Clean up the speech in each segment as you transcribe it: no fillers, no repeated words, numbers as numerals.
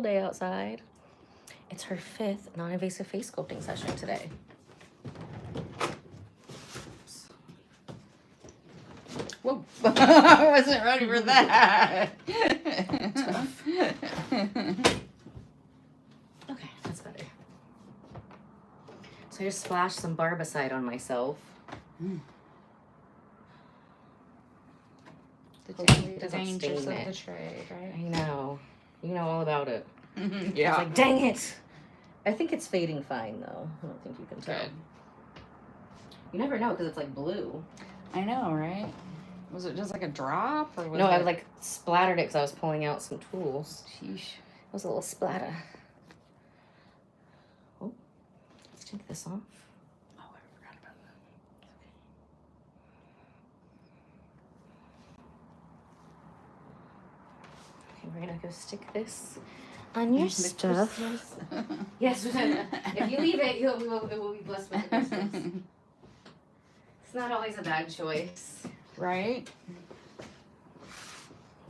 Day outside. It's her 5th non-invasive face sculpting session today. Whoa. I wasn't ready for that. Okay, that's better. So I just splashed some barbicide on myself. The Doesn't dangers stain of the it. trade, right? I know. You know all about it. Yeah. It's like, dang it. I think it's fading fine, though. I don't think you can tell. Good. You never know, because it's like blue. I know, right? Was it just like a drop? Or was No, it... I like splattered it because I was pulling out some tools. Sheesh. It was a little splatter. Oh, let's take this off. Oh, I forgot about that. Okay, we're gonna go stick this on your stuff. Yes, if you leave it, it will be blessed with the Christmas. It's not always a bad choice. Right?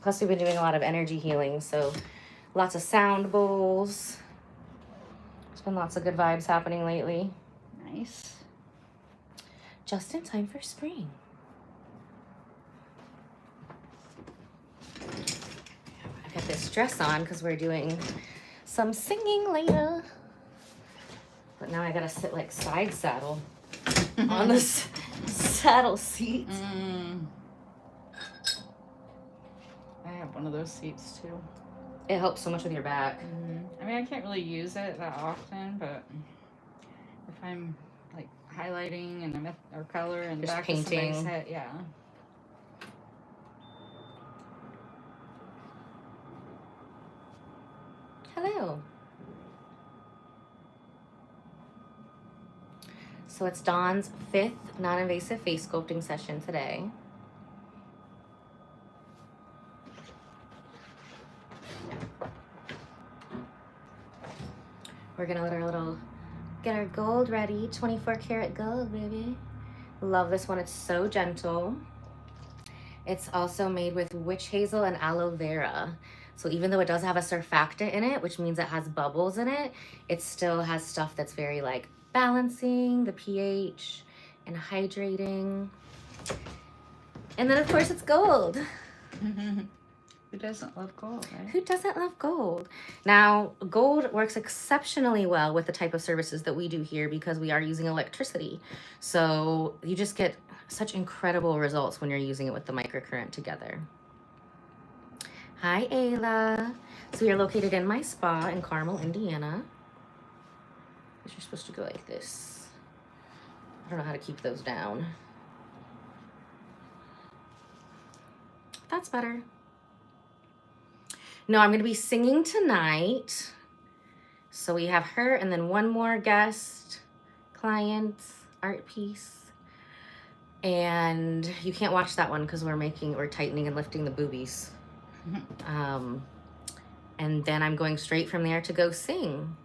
Plus, we've been doing a lot of energy healing, so lots of sound bowls. There's been lots of good vibes happening lately. Nice. Just in time for spring. I've got this dress on because we're doing some singing later. But now I gotta sit like side saddle on the saddle seat. I have one of those seats too. It helps so much with your back. I mean, I can't really use it that often, but if I'm like highlighting and or color and Just back painting. of somebody's head, yeah. Hello. So it's Dawn's 5th non-invasive face sculpting session today. We're gonna let our get our gold ready. 24 karat gold, baby. Love this one, it's so gentle. It's also made with witch hazel and aloe vera. So even though it does have a surfactant in it, which means it has bubbles in it, it still has stuff that's very like balancing the pH and hydrating. And then of course it's gold. Who doesn't love gold, right? Who doesn't love gold? Now, gold works exceptionally well with the type of services that we do here because we are using electricity. So you just get such incredible results when you're using it with the microcurrent together. Hi, Ayla. So we are located in my spa in Carmel, Indiana. You're supposed to go like this. I don't know how to keep those down. That's better. No, I'm going to be singing tonight. So we have her and then one more guest, client, art piece. And you can't watch that one because we're tightening and lifting the boobies. And then I'm going straight from there to go sing.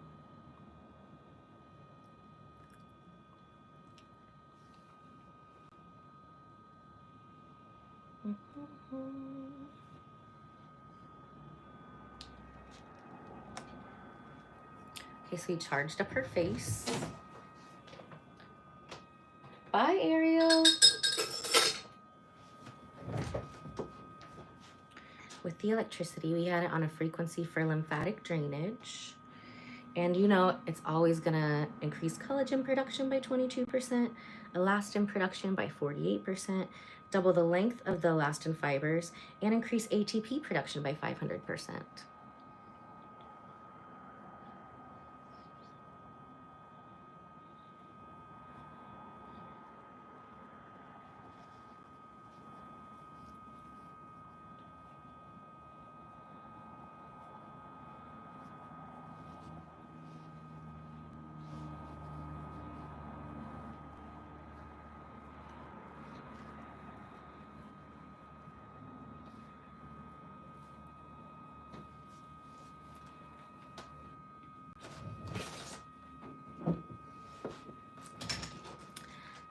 Okay, so we charged up her face. Bye, Ariel. With the electricity, we had it on a frequency for lymphatic drainage. And you know, it's always gonna increase collagen production by 22%, elastin production by 48%, double the length of the elastin fibers, and increase ATP production by 500%.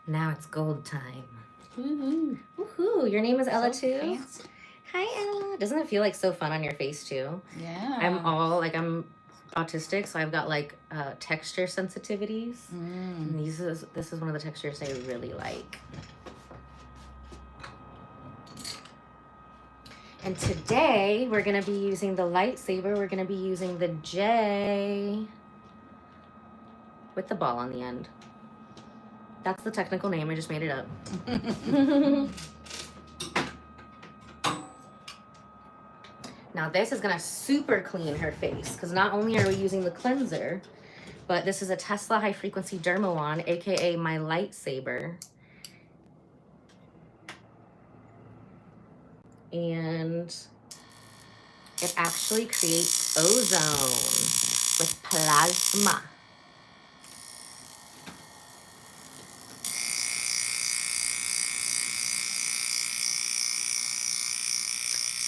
Now it's gold time. Woohoo. Woohoo! Your name is Ella So too? fancy. Hi, Ella. Doesn't it feel like so fun on your face too? Yeah. I'm autistic, so I've got like texture sensitivities. And this is one of the textures I really like. And today we're gonna be using the lightsaber. We're gonna be using the J with the ball on the end. That's the technical name. I just made it up. Now this is gonna super clean her face because not only are we using the cleanser, but this is a Tesla high frequency derma wand, aka my lightsaber. And it actually creates ozone with plasma.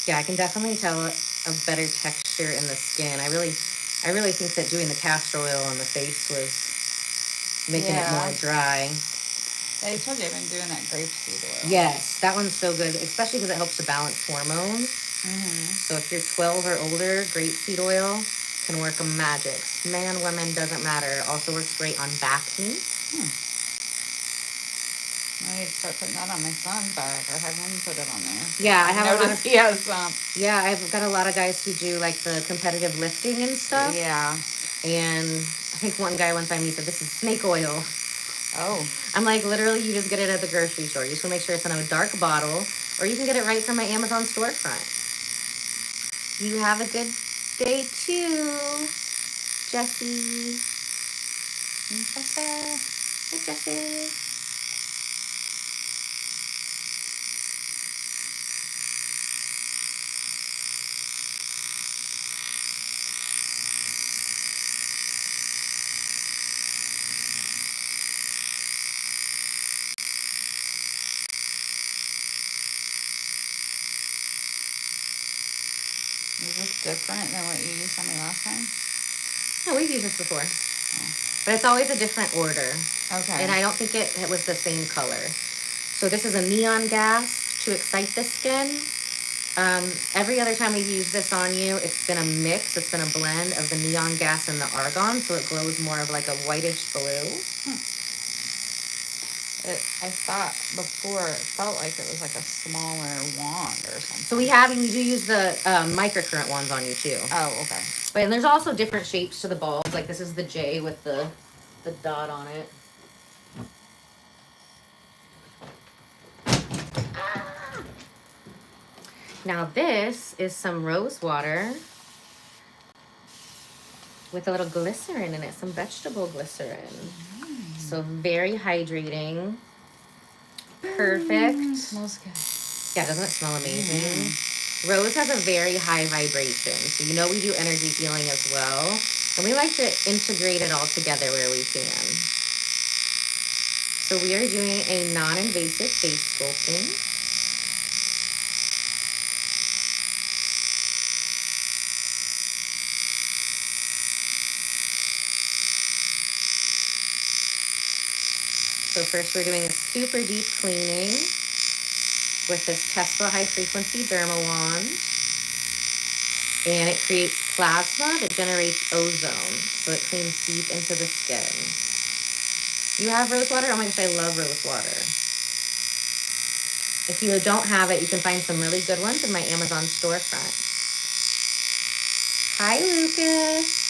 Yeah, I can definitely tell a better texture in the skin. I really think that doing the castor oil on the face was making it more dry. They told you I've been doing that grapeseed oil. Yes, that one's so good, especially because it helps to balance hormones. So if you're 12 or older, grapeseed oil can work magics. Man, women, doesn't matter. Also works great on acne. I need to start putting that on my son's back or have him put it on there. Yeah, I have noticed he has some. Yeah, I've got a lot of guys who do like the competitive lifting and stuff. Yeah. And I think one guy one time he said, "This is snake oil." Oh. I'm like, literally, you just get it at the grocery store. You just want to make sure it's in a dark bottle, or you can get it right from my Amazon storefront. You have a good day too, Jessie. Hi, Jessie. Is this different than what you used on me last time? No, we've used this before. But it's always a different order. Okay. And I don't think it was the same color. So this is a neon gas to excite the skin. Every other time we've used this on you, it's been a mix. It's been a blend of the neon gas and the argon, so it glows more of like a whitish blue. I thought before it felt like it was like a smaller wand or something. So we do use the microcurrent ones on you too. Oh, okay. But and there's also different shapes to the balls. Like this is the J with the dot on it. Now this is some rose water with a little glycerin in it, some vegetable glycerin. So very hydrating. Perfect. Smells good. Yeah, doesn't it smell amazing? Rose has a very high vibration. So you know we do energy healing as well. And we like to integrate it all together where we can. So we are doing a non-invasive face sculpting. So first we're doing a super deep cleaning with this Tesla high frequency derma wand. And it creates plasma that generates ozone. So it cleans deep into the skin. You have rose water? Oh my gosh, I love rose water. If you don't have it, you can find some really good ones in my Amazon storefront. Hi, Lucas.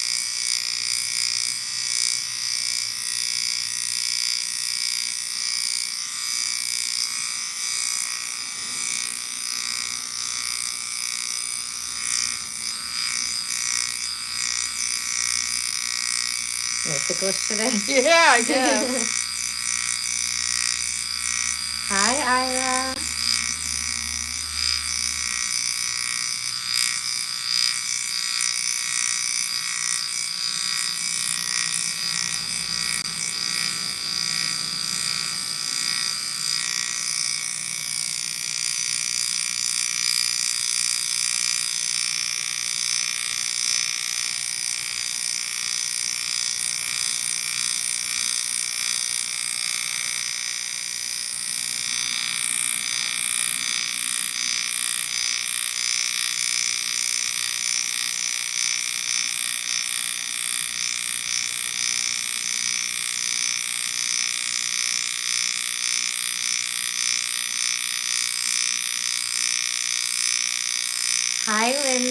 Ticklish today? Yeah, I guess. Hi, Ira.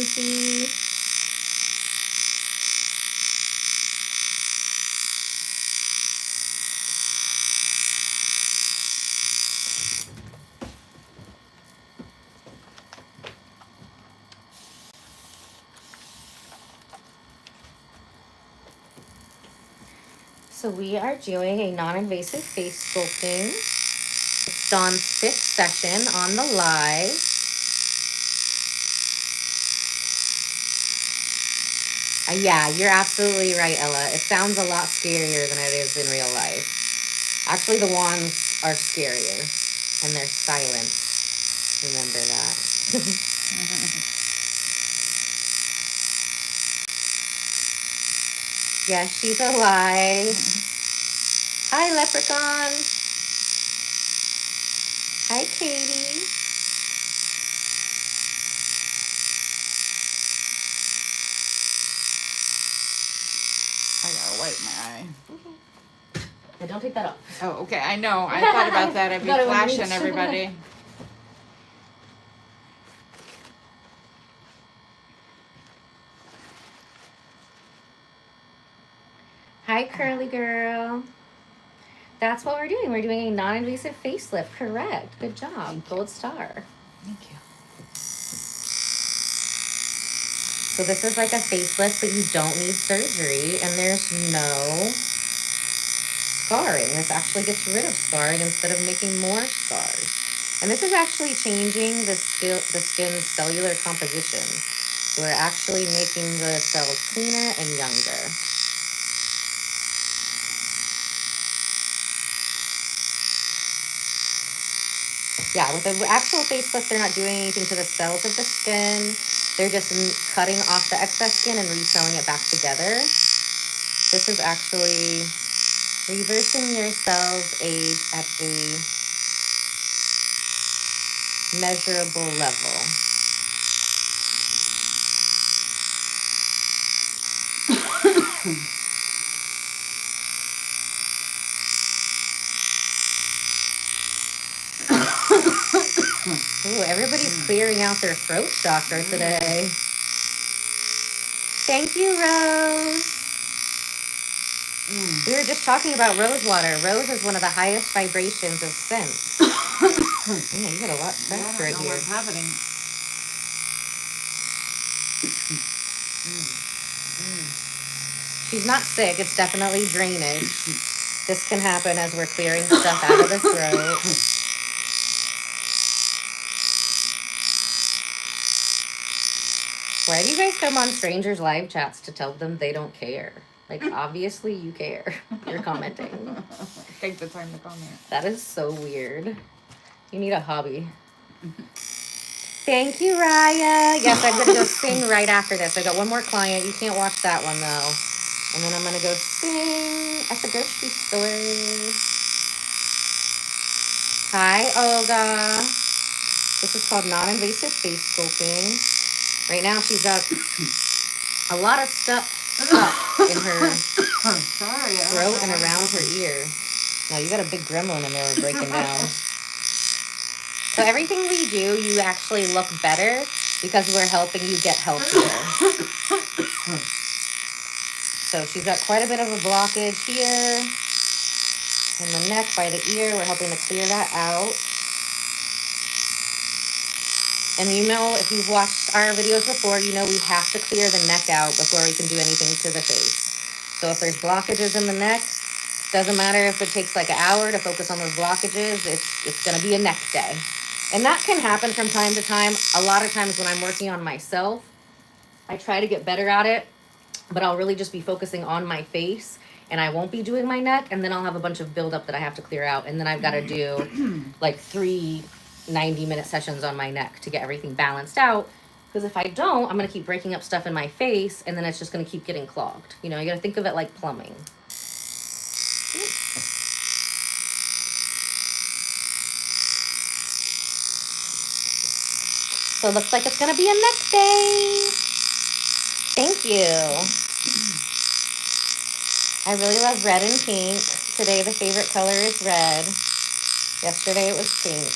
Pinky. So we are doing a non-invasive face sculpting. It's Dawn's 5th session on the live. Yeah, you're absolutely right, Ella. It sounds a lot scarier than it is in real life. Actually, the wands are scarier, and they're silent. Remember that. Yeah, she's alive. Hi, Leprechaun. Hi, Katie. I gotta wipe my eye. Yeah, don't take that off. Oh, okay. I know. I thought about that. I'd be flashing everybody. Hi, curly girl. That's what we're doing. We're doing a non-invasive facelift. Correct. Good job. Gold star. Thank you. So this is like a facelift, but you don't need surgery, and there's no scarring. This actually gets rid of scarring instead of making more scars. And this is actually changing the skin's cellular composition. We're actually making the cells cleaner and younger. Yeah, with the actual facelift, they're not doing anything to the cells of the skin. They're just cutting off the excess skin and resewing it back together. This is actually reversing your cells' age at a measurable level. Ooh, everybody's clearing out their throat chakra today. Thank you, Rose. We were just talking about rose water. Rose is one of the highest vibrations of scent. Yeah, you got a lot trapped right here. What's happening? She's not sick. It's definitely drainage. This can happen as we're clearing stuff out of the throat. Why do you guys come on strangers' live chats to tell them they don't care? Like, obviously you care. You're commenting. Take the time to comment. That is so weird. You need a hobby. Thank you, Raya. Yes, I'm going to go sing right after this. I got one more client. You can't watch that one, though. And then I'm going to go sing at the grocery store. Hi, Olga. This is called non-invasive face sculpting. Right now, she's got a lot of stuff stuck in her throat and around her ear. Now, you got a big gremlin in there we're breaking down. So everything we do, you actually look better because we're helping you get healthier. So she's got quite a bit of a blockage here in the neck by the ear. We're helping to clear that out. And you know, if you've watched our videos before, you know we have to clear the neck out before we can do anything to the face. So if there's blockages in the neck, doesn't matter if it takes like an hour to focus on those blockages, it's going to be a neck day. And that can happen from time to time. A lot of times when I'm working on myself, I try to get better at it, but I'll really just be focusing on my face and I won't be doing my neck. And then I'll have a bunch of buildup that I have to clear out. And then I've got to do like 3 90-minute sessions on my neck to get everything balanced out. Because if I don't, I'm going to keep breaking up stuff in my face and then it's just going to keep getting clogged. You know, you got to think of it like plumbing. So it looks like it's going to be a neck day. Thank you. I really love red and pink. Today the favorite color is red. Yesterday it was pink.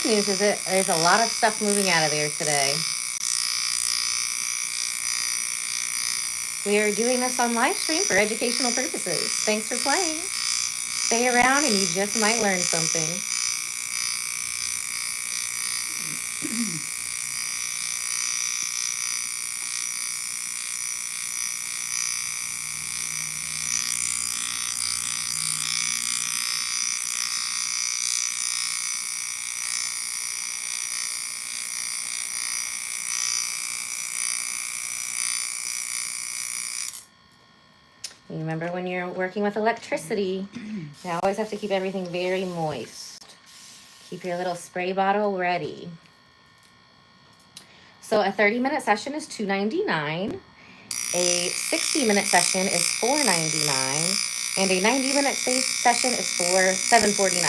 best news is that there's a lot of stuff moving out of there today. We are doing this on live stream for educational purposes. Thanks for playing. Stay around and you just might learn something. You remember when you're working with electricity, you always have to keep everything very moist. Keep your little spray bottle ready. So a 30-minute session is $2.99. A 60-minute session is $4.99. And a 90-minute session is $7.49.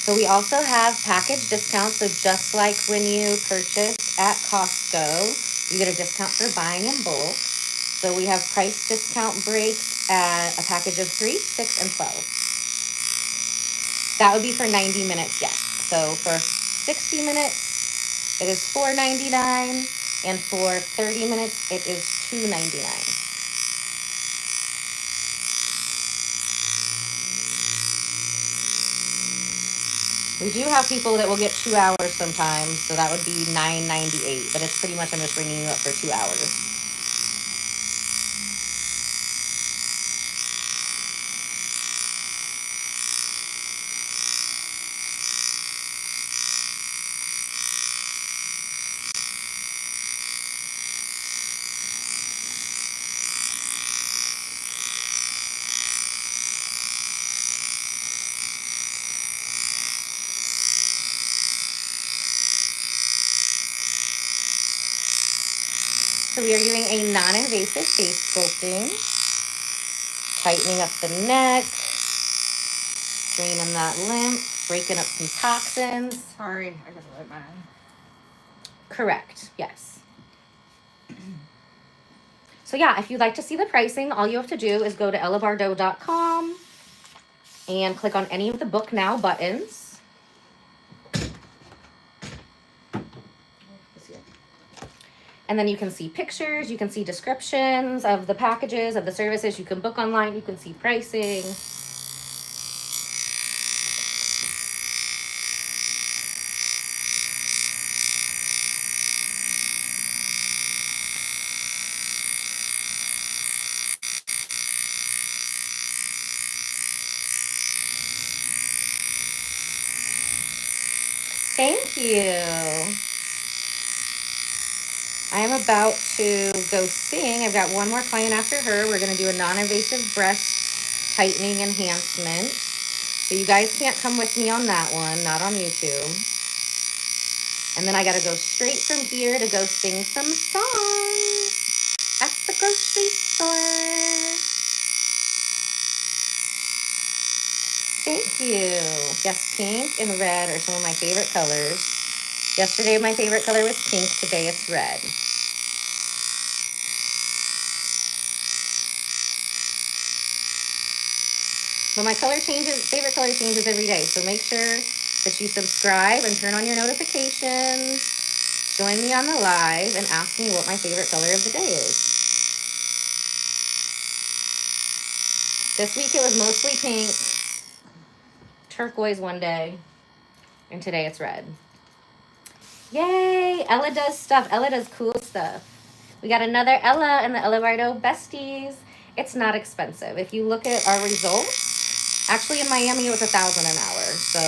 So we also have package discounts. So just like when you purchase at Costco, you get a discount for buying in bulk. So we have price discount breaks at a package of 3, 6, and 12. That would be for 90 minutes, yes. So for 60 minutes, it is $4.99. And for 30 minutes, it is $2.99. We do have people that will get 2 hours sometimes, so that would be $9.98. But it's pretty much I'm just bringing you up for 2 hours. So we are doing a non-invasive face sculpting, tightening up the neck, draining that lymph, breaking up some toxins. Sorry, I gotta light mine. Correct, yes. So yeah, if you'd like to see the pricing, all you have to do is go to ellabardo.com and click on any of the book now buttons. And then you can see pictures, you can see descriptions of the packages, of the services, you can book online, you can see pricing. Thank you. I am about to go sing. I've got one more client after her. We're going to do a non-invasive breast tightening enhancement. So you guys can't come with me on that one, not on YouTube. And then I got to go straight from here to go sing some songs at the grocery store. Thank you. Yes, pink and red are some of my favorite colors. Yesterday my favorite color was pink. Today it's red. But my favorite color changes every day. So make sure that you subscribe and turn on your notifications. Join me on the live and ask me what my favorite color of the day is. This week it was mostly pink, turquoise one day, and today it's red. Yay! Ella does stuff. Ella does cool stuff. We got another Ella and the Ella Bardo besties. It's not expensive. If you look at our results, actually in Miami it was $1,000 an hour. So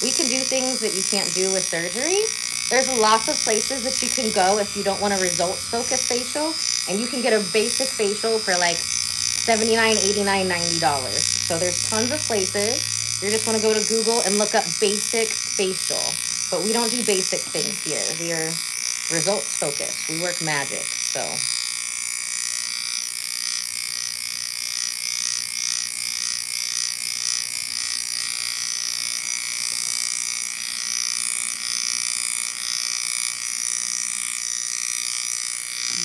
we can do things that you can't do with surgery. There's lots of places that you can go if you don't want a results-focused facial, and you can get a basic facial for like $79, $89, $90. So there's tons of places. You just want to go to Google and look up basic facial. But we don't do basic things here. We are results-focused. We work magic, so.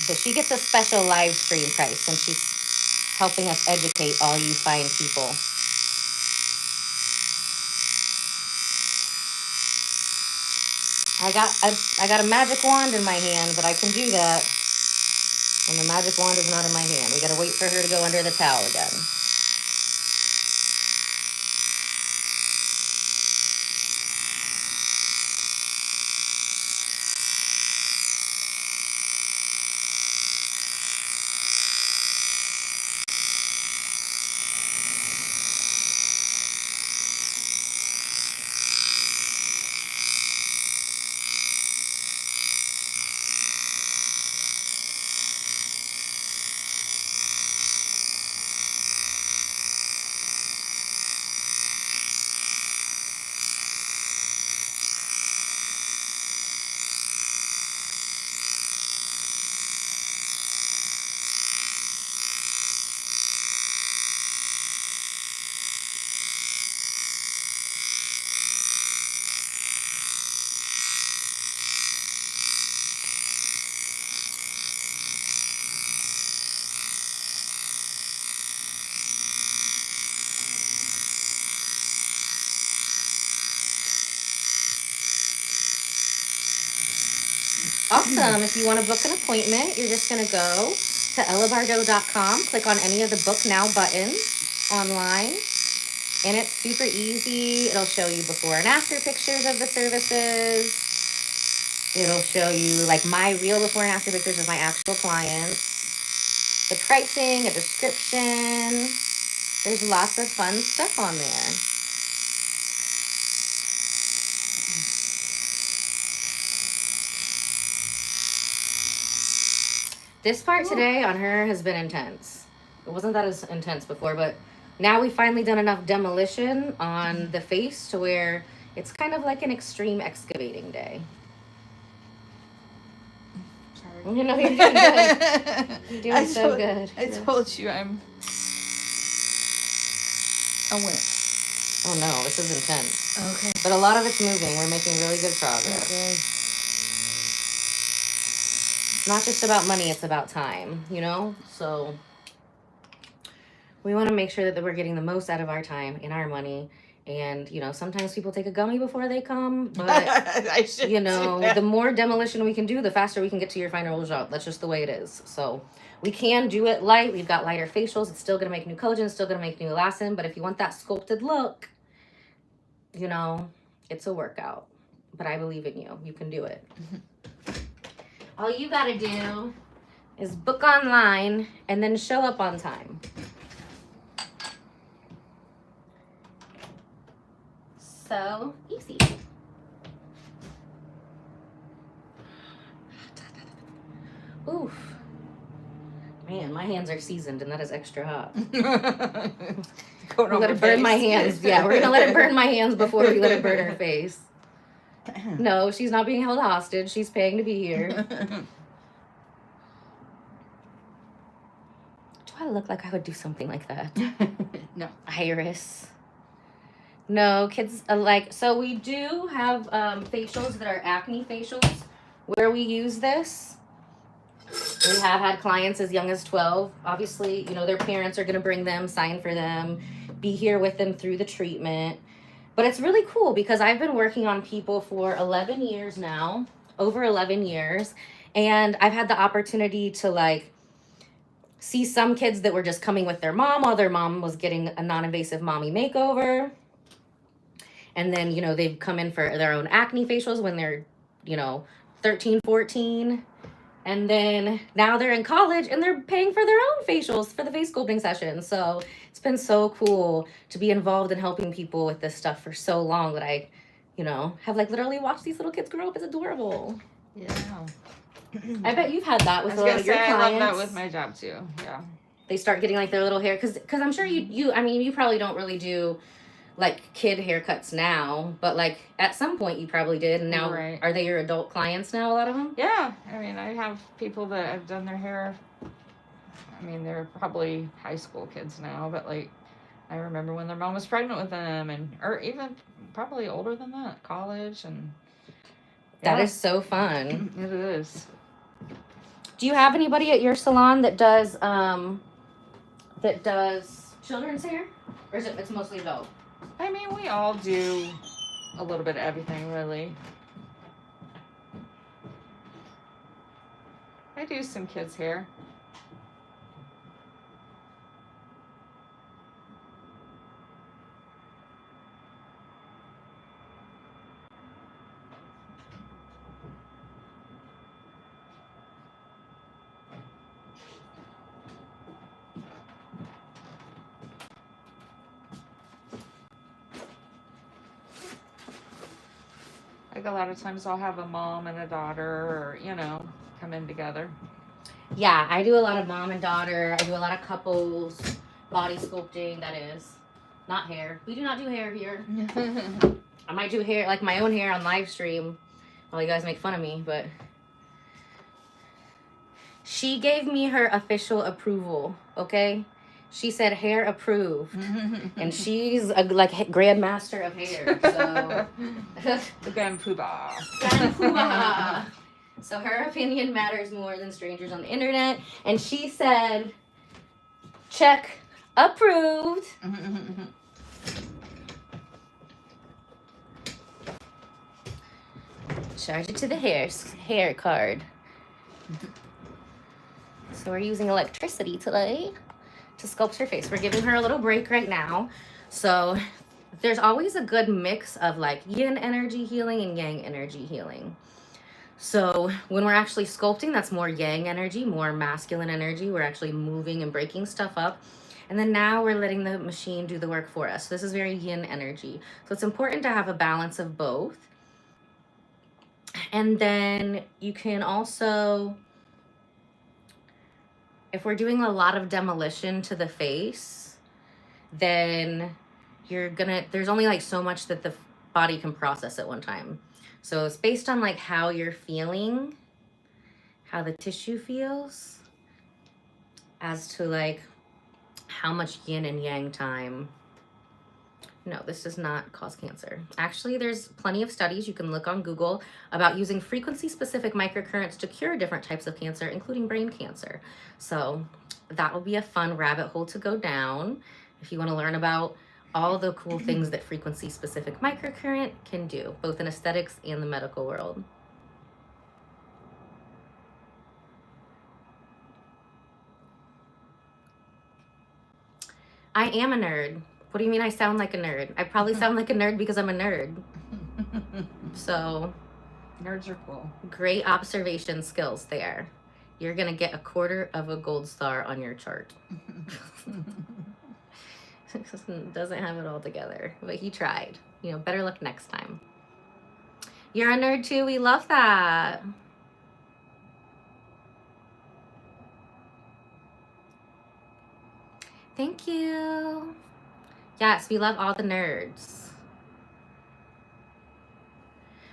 So she gets a special live stream price when she's helping us educate all you fine people. I got a magic wand in my hand, but I can do that. And the magic wand is not in my hand. We gotta wait for her to go under the towel again. Awesome. If you want to book an appointment, you're just going to go to ellabardo.com, click on any of the book now buttons online, and it's super easy. It'll show you before and after pictures of the services. It'll show you like my real before and after pictures of my actual clients, the pricing, a description. There's lots of fun stuff on there. This part today on her has been intense. It wasn't that as intense before, but now we've finally done enough demolition on the face to where it's kind of like an extreme excavating day. Sorry. You know, you're doing good. You're doing so good. I told you I'm a wimp. Oh no, this is intense. Okay. But a lot of it's moving. We're making really good progress. Okay. It's not just about money, it's about time, you know? So we want to make sure that we're getting the most out of our time and our money. And, you know, sometimes people take a gummy before they come, but, you know, the more demolition we can do, the faster we can get to your final result. That's just the way it is. So we can do it light. We've got lighter facials. It's still going to make new collagen, still going to make new elastin. But if you want that sculpted look, you know, it's a workout. But I believe in you. You can do it. All you got to do is book online and then show up on time. So easy. Oof. Man, my hands are seasoned and that is extra hot. Let it burn my hands. Yeah, we're going to let it burn my hands before we let it burn her face. No, she's not being held hostage. She's paying to be here. Do I look like I would do something like that? No. Iris. No, kids like, so we do have facials that are acne facials where we use this. We have had clients as young as 12. Obviously, you know, their parents are going to bring them, sign for them, be here with them through the treatment. But it's really cool because I've been working on people for 11 years now, over 11 years. And I've had the opportunity to like see some kids that were just coming with their mom while their mom was getting a non-invasive mommy makeover. And then, you know, they've come in for their own acne facials when they're, you know, 13, 14. And then now they're in college and they're paying for their own facials for the face sculpting session. So it's been so cool to be involved in helping people with this stuff for so long that I, you know, have like literally watched these little kids grow up. It's adorable. Yeah. I bet you've had that with a lot of your clients. I love that with my job too. Yeah. They start getting like their little hair. Cause I'm sure I mean, you probably don't really do like kid haircuts now, but like at some point you probably did. And now right. Are they your adult clients now, a lot of them? Yeah. I mean, I have people that have done their hair. I mean, they're probably high school kids now, but like I remember when their mom was pregnant with them or even probably older than that, college. And yeah. That is so fun. It is. Do you have anybody at your salon that does children's hair? Or is it's mostly adult? I mean, we all do a little bit of everything, really. I do some kids' hair. Like a lot of times I'll have a mom and a daughter, or, you know, come in together. Yeah, I do a lot of mom and daughter. I do a lot of couples, body sculpting, that is. Not hair. We do not do hair here. I might do hair, like my own hair on live stream while you guys make fun of me, but she gave me her official approval, okay? She said hair approved. And she's a like grandmaster of hair, so The grand poobah. Grand poobah. So her opinion matters more than strangers on the internet. And she said, check, approved. Charge it to the hair card. So we're using electricity today to sculpt her face. We're giving her a little break right now. So there's always a good mix of like yin energy healing and yang energy healing. So when we're actually sculpting, that's more yang energy, more masculine energy. We're actually moving and breaking stuff up. And then now we're letting the machine do the work for us. So this is very yin energy. So it's important to have a balance of both. And then you can also, if we're doing a lot of demolition to the face, then there's only like so much that the body can process at one time. So it's based on like how you're feeling, how the tissue feels, as to like how much yin and yang time. No, this does not cause cancer. Actually, there's plenty of studies you can look on Google about using frequency-specific microcurrents to cure different types of cancer, including brain cancer. So that will be a fun rabbit hole to go down if you want to learn about all the cool things that frequency-specific microcurrent can do, both in aesthetics and the medical world. I am a nerd. What do you mean I sound like a nerd? I probably sound like a nerd because I'm a nerd. So, nerds are cool. Great observation skills there. You're going to get a 1/4 of a gold star on your chart. Doesn't have it all together, but he tried. You know, better luck next time. You're a nerd too. We love that. Thank you. Yes, we love all the nerds.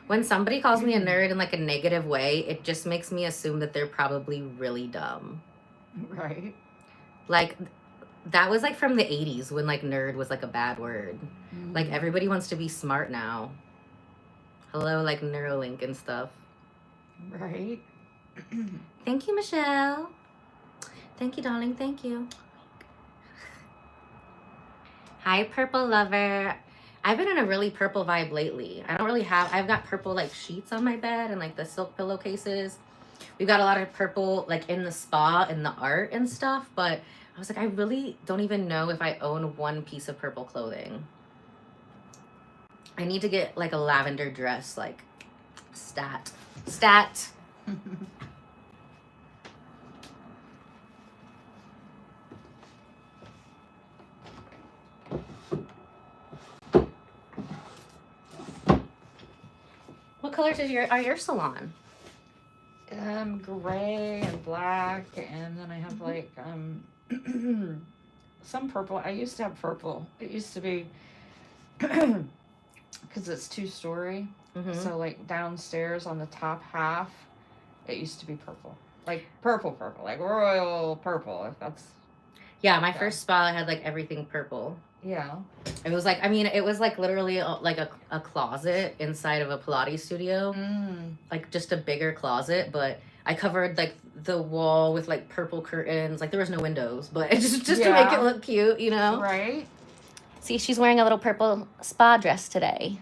When somebody calls me a nerd in like a negative way, it just makes me assume that they're probably really dumb. Right. Like, that was like from the 80s when like nerd was like a bad word. Like everybody wants to be smart now. Hello, like Neuralink and stuff. Right. Thank you, Michelle. Thank you, darling. Thank you. Hi, purple lover. I've been in a really purple vibe lately. I've got purple like sheets on my bed and like the silk pillowcases. We've got a lot of purple like in the spa and the art and stuff, but I was like, I really don't even know if I own one piece of purple clothing. I need to get like a lavender dress, like stat. What colors are your salon? Gray and black, and then I have like some purple. I used to have purple. It used to be because it's 2-story. So like downstairs on the top half, it used to be purple, like purple, like royal purple. If that's my first spa I had like everything purple. Yeah. It was like, I mean, it was like literally like a closet inside of a Pilates studio. Like just a bigger closet, but I covered like the wall with like purple curtains. Like there was no windows, but just to make it look cute, you know? Right. See, she's wearing a little purple spa dress today.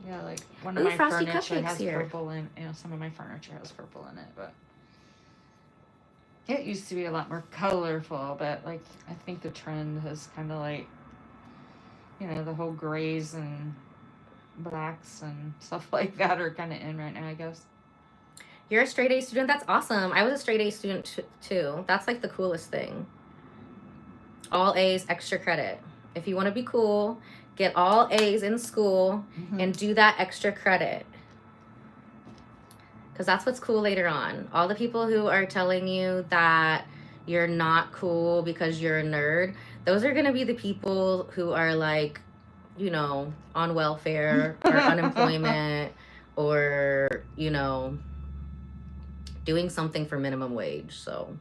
Yeah, like one of Ooh, my frosty furniture cupcakes has here. purple in, you know, some of my furniture has purple in it, but it used to be a lot more colorful, but like I think the trend has kind of like, you know, the whole grays and blacks and stuff like that are kind of in right now, I guess. You're a straight A student? That's awesome. I was a straight A student too. That's like the coolest thing. All A's, extra credit. If you want to be cool, get all A's in school and do that extra credit. Because that's what's cool later on. All the people who are telling you that you're not cool because you're a nerd, those are going to be the people who are like, you know, on welfare or unemployment or, you know, doing something for minimum wage. So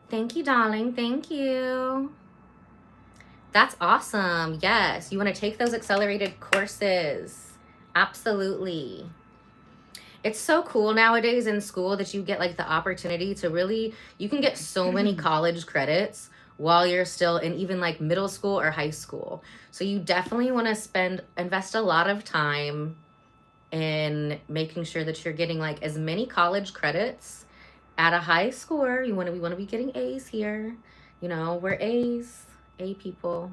thank you, darling. Thank you. That's awesome. Yes, you want to take those accelerated courses. Absolutely. It's so cool nowadays in school that you get like the opportunity to really, you can get so many college credits while you're still in even like middle school or high school. So you definitely want to invest a lot of time in making sure that you're getting like as many college credits at a high score. We want to be getting A's here. You know, we're A's. A people.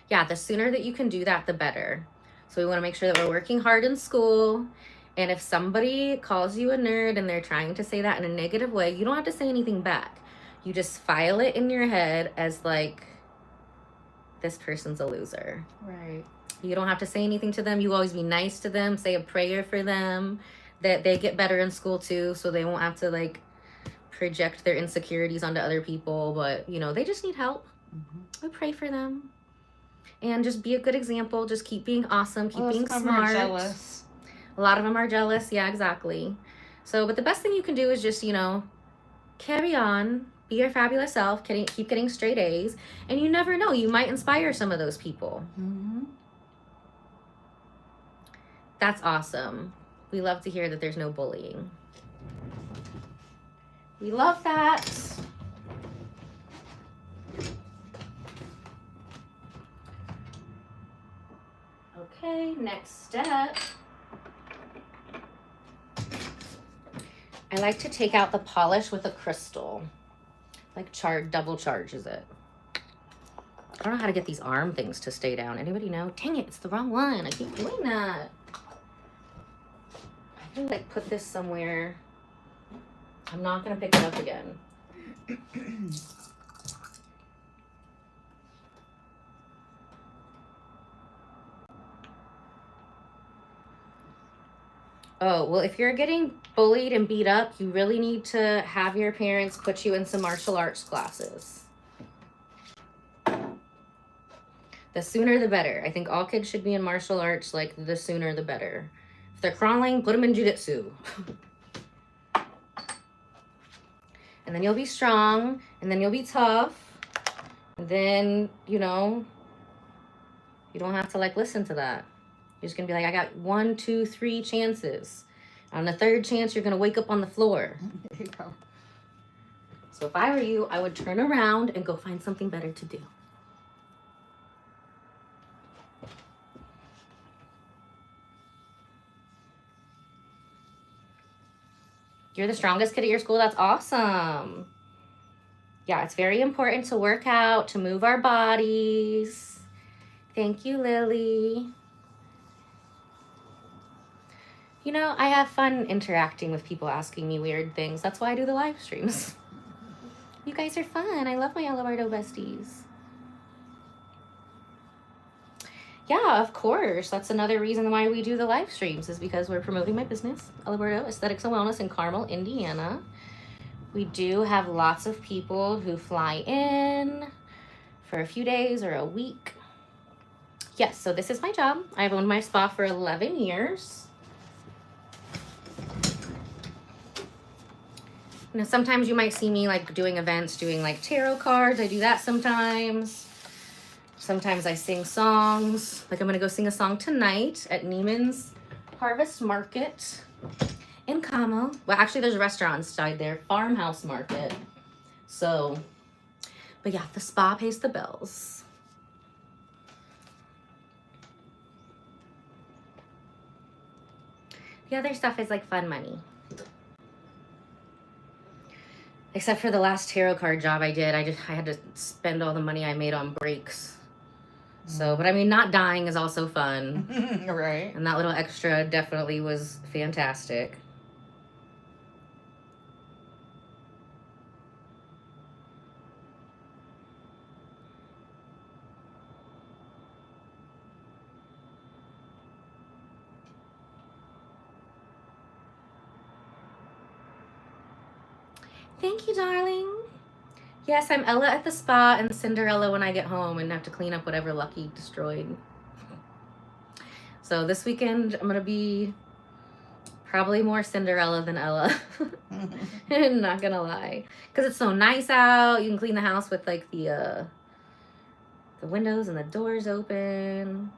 Yeah, the sooner that you can do that, the better. So we want to make sure that we're working hard in school. And if somebody calls you a nerd and they're trying to say that in a negative way, you don't have to say anything back. You just file it in your head as like, this person's a loser. Right. You don't have to say anything to them. You always be nice to them. Say a prayer for them that they get better in school too, so they won't have to like project their insecurities onto other people. But, you know, they just need help. We pray for them. And just be a good example. Just keep being awesome. Keep being smart. Jealous. A lot of them are jealous. Yeah, exactly. So, but the best thing you can do is just, you know, carry on. Be your fabulous self. Keep getting straight A's. And you never know. You might inspire some of those people. That's awesome. We love to hear that there's no bullying. We love that. Okay, next step. I like to take out the polish with a crystal. Like double charges it. I don't know how to get these arm things to stay down. Anybody know? Dang it, it's the wrong one. I keep doing that. I can like put this somewhere. I'm not gonna pick it up again. Oh, well, if you're getting bullied and beat up, you really need to have your parents put you in some martial arts classes. The sooner the better. I think all kids should be in martial arts, like the sooner the better. If they're crawling, put them in jiu-jitsu. And then you'll be strong, and then you'll be tough. And then, you know, you don't have to like listen to that. You're just gonna be like, I got 1, 2, 3 chances. On the third chance, you're gonna wake up on the floor. There you go. So if I were you, I would turn around and go find something better to do. You're the strongest kid at your school? That's awesome. Yeah, it's very important to work out, to move our bodies. Thank you, Lily. You know, I have fun interacting with people asking me weird things. That's why I do the live streams. You guys are fun. I love my Bardo besties. Yeah, of course. That's another reason why we do the live streams, is because we're promoting my business, Bardo Aesthetics and Wellness in Carmel, Indiana. We do have lots of people who fly in for a few days or a week. Yes, so this is my job. I've owned my spa for 11 years. Now, sometimes you might see me like doing events, doing like tarot cards. I do that sometimes. Sometimes I sing songs. Like I'm gonna go sing a song tonight at Neiman's Harvest Market in Carmel. Well, actually there's a restaurant inside there, Farmhouse Market. So But yeah, the spa pays the bills. The other stuff is like fun money. Except for the last tarot card job I did. I had to spend all the money I made on breaks. So, but I mean, not dying is also fun. Right. And that little extra definitely was fantastic. Thank you, darling. Yes, I'm Ella at the spa and Cinderella when I get home and have to clean up whatever Lucky destroyed. So this weekend, I'm going to be probably more Cinderella than Ella. Not going to lie. Because it's so nice out. You can clean the house with like the windows and the doors open.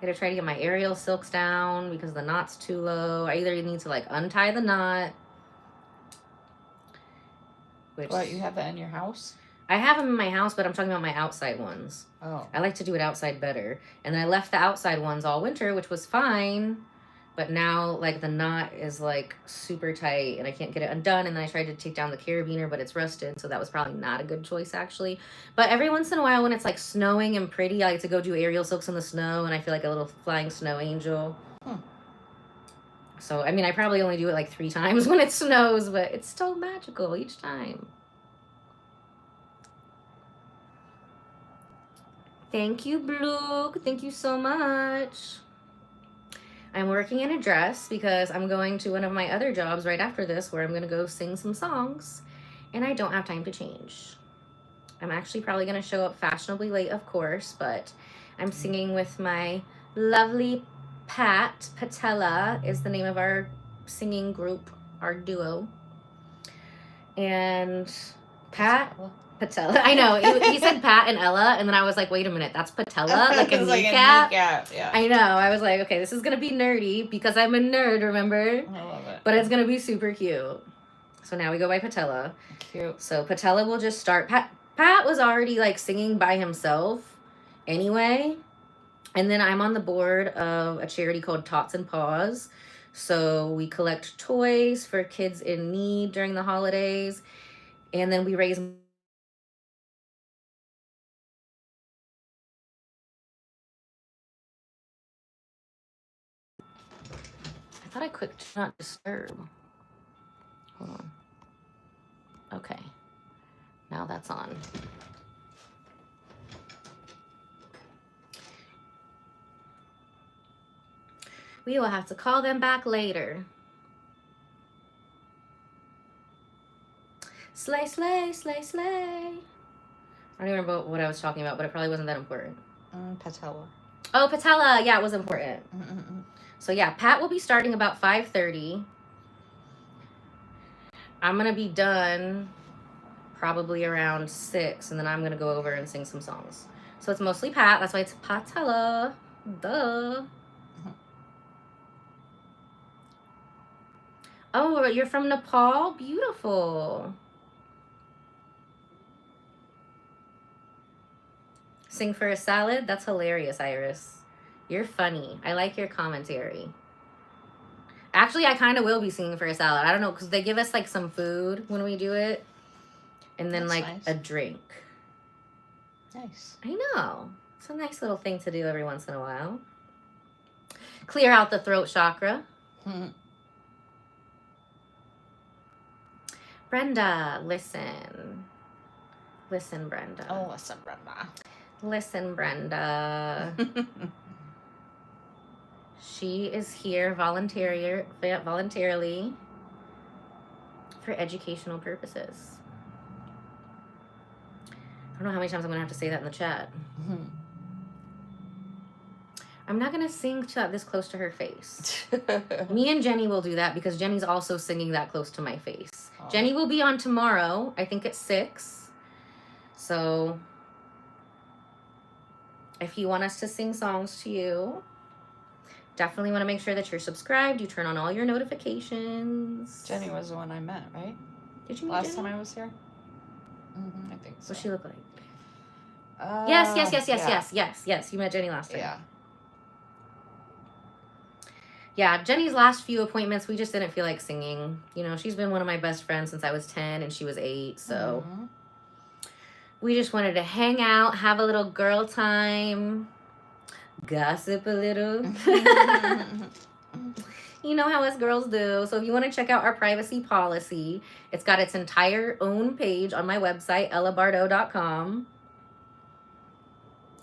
I gotta try to get my aerial silks down because the knot's too low. I either need to like untie the knot. What, you have that in your house? I have them in my house, but I'm talking about my outside ones. Oh. I like to do it outside better. And then I left the outside ones all winter, which was fine. But now, like, the knot is, like, super tight, and I can't get it undone. And then I tried to take down the carabiner, but it's rusted, so that was probably not a good choice, actually. But every once in a while, when it's, like, snowing and pretty, I like to go do aerial silks in the snow, and I feel like a little flying snow angel. So, I mean, I probably only do it, like, 3 times when it snows, but it's still magical each time. Thank you, Blue. Thank you so much. I'm working in a dress because I'm going to one of my other jobs right after this where I'm going to go sing some songs and I don't have time to change. I'm actually probably going to show up fashionably late, of course, but I'm singing with my lovely Pat. Patella is the name of our singing group, our duo. And Pat... Patella. I know. He said Pat and Ella, and then I was like, wait a minute, that's Patella? Like a kneecap? Yeah. I know. I was like, okay, this is going to be nerdy because I'm a nerd, remember? I love it. But it's going to be super cute. So now we go by Patella. Cute. So Patella will just start. Pat was already like singing by himself anyway. And then I'm on the board of a charity called Tots and Paws. So we collect toys for kids in need during the holidays. And then we raise... I thought I clicked not disturb. Hold on. Okay. Now that's on. We will have to call them back later. Slay, slay, slay, slay. I don't even remember what I was talking about, but it probably wasn't that important. Patella. Oh, Patella. Yeah, it was important. So yeah, Pat will be starting about 5:30. I'm going to be done probably around 6, and then I'm going to go over and sing some songs. So it's mostly Pat. That's why it's Patella. Duh. Oh, you're from Nepal? Beautiful. Sing for a salad? That's hilarious, Iris. You're funny. I like your commentary. Actually, I kind of will be singing for a salad. I don't know, because they give us, like, some food when we do it. And then, That's like, nice. a drink. Nice. I know. It's a nice little thing to do every once in a while. Clear out the throat chakra. Brenda, listen. Listen, Brenda. Oh, listen, Brenda. Listen, Brenda. She is here voluntarily for educational purposes. I don't know how many times I'm going to have to say that in the chat. I'm not going to sing this close to her face. Me and Jenny will do that because Jenny's also singing that close to my face. Oh. Jenny will be on tomorrow, I think at 6. So if you want us to sing songs to you, definitely want to make sure that you're subscribed. You turn on all your notifications. Jenny was the one I met, right? Did you meet Last Jenny? time I was here? I think so. What's she look like? Yes. You met Jenny last time. Yeah. Yeah, Jenny's last few appointments, we just didn't feel like singing. You know, she's been one of my best friends since I was 10 and she was 8, so we just wanted to hang out, have a little girl time, gossip a little. You know how us girls do. So if you want to check out our privacy policy, it's got its entire own page on my website, ellabardo.com.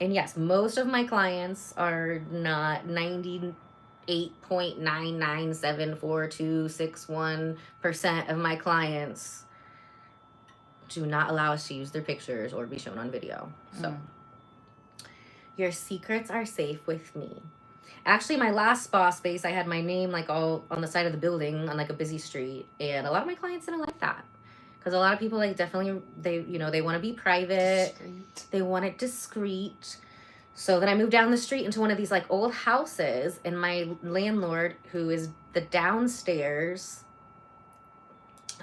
And yes, most of my clients are not 98.9974261% of my clients do not allow us to use their pictures or be shown on video. So your secrets are safe with me. Actually, my last spa space, I had my name like all on the side of the building on like a busy street, and a lot of my clients didn't like that because a lot of people like definitely they want to be private, they want it discreet. So then I moved down the street into one of these like old houses, and my landlord, who is the downstairs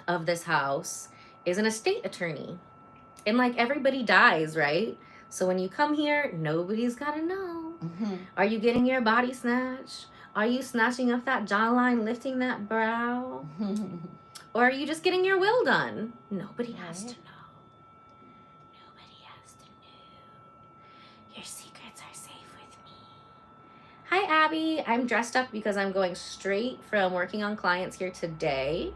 of this house, is an estate attorney, and like everybody dies, right? So when you come here, nobody's gotta know. Are you getting your body snatched? Are you snatching up that jawline, lifting that brow? Or are you just getting your will done? Nobody has to know. Nobody has to know. Your secrets are safe with me. Hi, Abby. I'm dressed up because I'm going straight from working on clients here today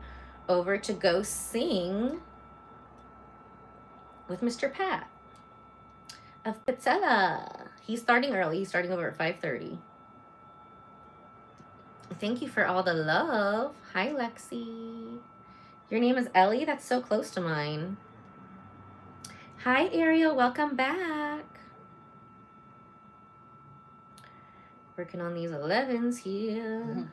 over to go sing with Mr. Pat of Pizzella. He's starting early. He's starting over at 5:30. Thank you for all the love. Hi, Lexi. Your name is Ellie? That's so close to mine. Hi, Ariel. Welcome back. Working on these 11s here.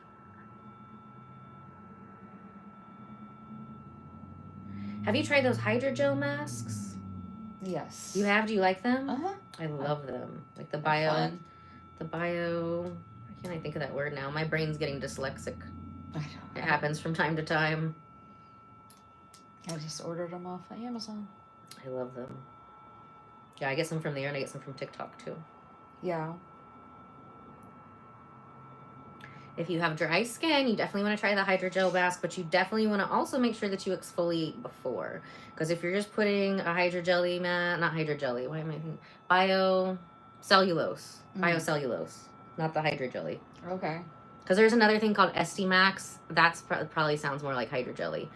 Have you tried those hydrogel masks? Yes. You have? Do you like them? I love them. Like the bio. Why can't I think of that word now? My brain's getting dyslexic. I know. It happens from time to time. I just ordered them off of Amazon. I love them. Yeah, I get some from there, and I get some from TikTok too. Yeah. If you have dry skin, you definitely want to try the hydrogel mask, but you definitely want to also make sure that you exfoliate before. Because if you're just putting a hydrogelly not hydrogelly, why am I thinking? Biocellulose. Biocellulose, not the hydrogelly. Okay. Because there's another thing called Estimax. That's probably sounds more like hydrogelly.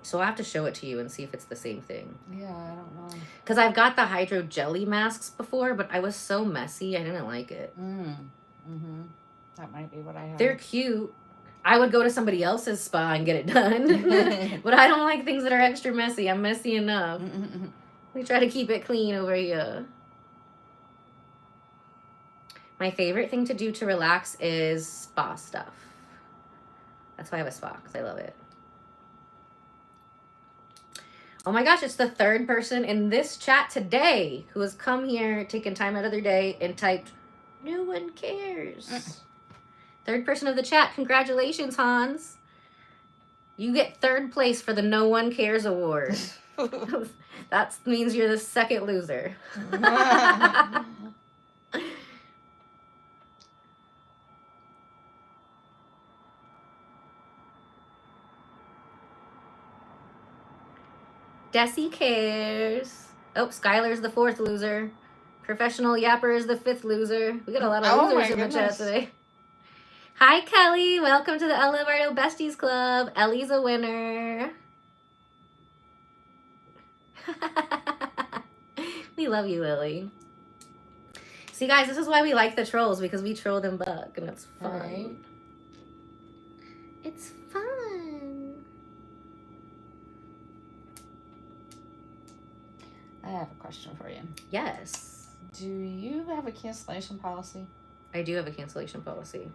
So I'll have to show it to you and see if it's the same thing. Yeah, I don't know. Because I've got the hydrogelly masks before, but I was so messy, I didn't like it. That might be what I have. They're cute. I would go to somebody else's spa and get it done. But I don't like things that are extra messy. I'm messy enough. We try to keep it clean over here. My favorite thing to do to relax is spa stuff. That's why I have a spa, because I love it. Oh my gosh, it's the third person in this chat today who has come here, taken time out of their day, and typed, "No one cares." Third person of the chat. Congratulations, Hans. You get third place for the No One Cares Award. That means you're the second loser. Desi cares. Oh, Skylar's the fourth loser. Professional Yapper is the fifth loser. We got a lot of losers in the chat today. Hi, Kelly. Welcome to the Ella Bardo Besties Club. Ellie's a winner. We love you, Ellie. See, guys, this is why we like the trolls, because we troll them back, and it's fun. Right. It's fun. I have a question for you. Yes. Do you have a cancellation policy? I do have a cancellation policy.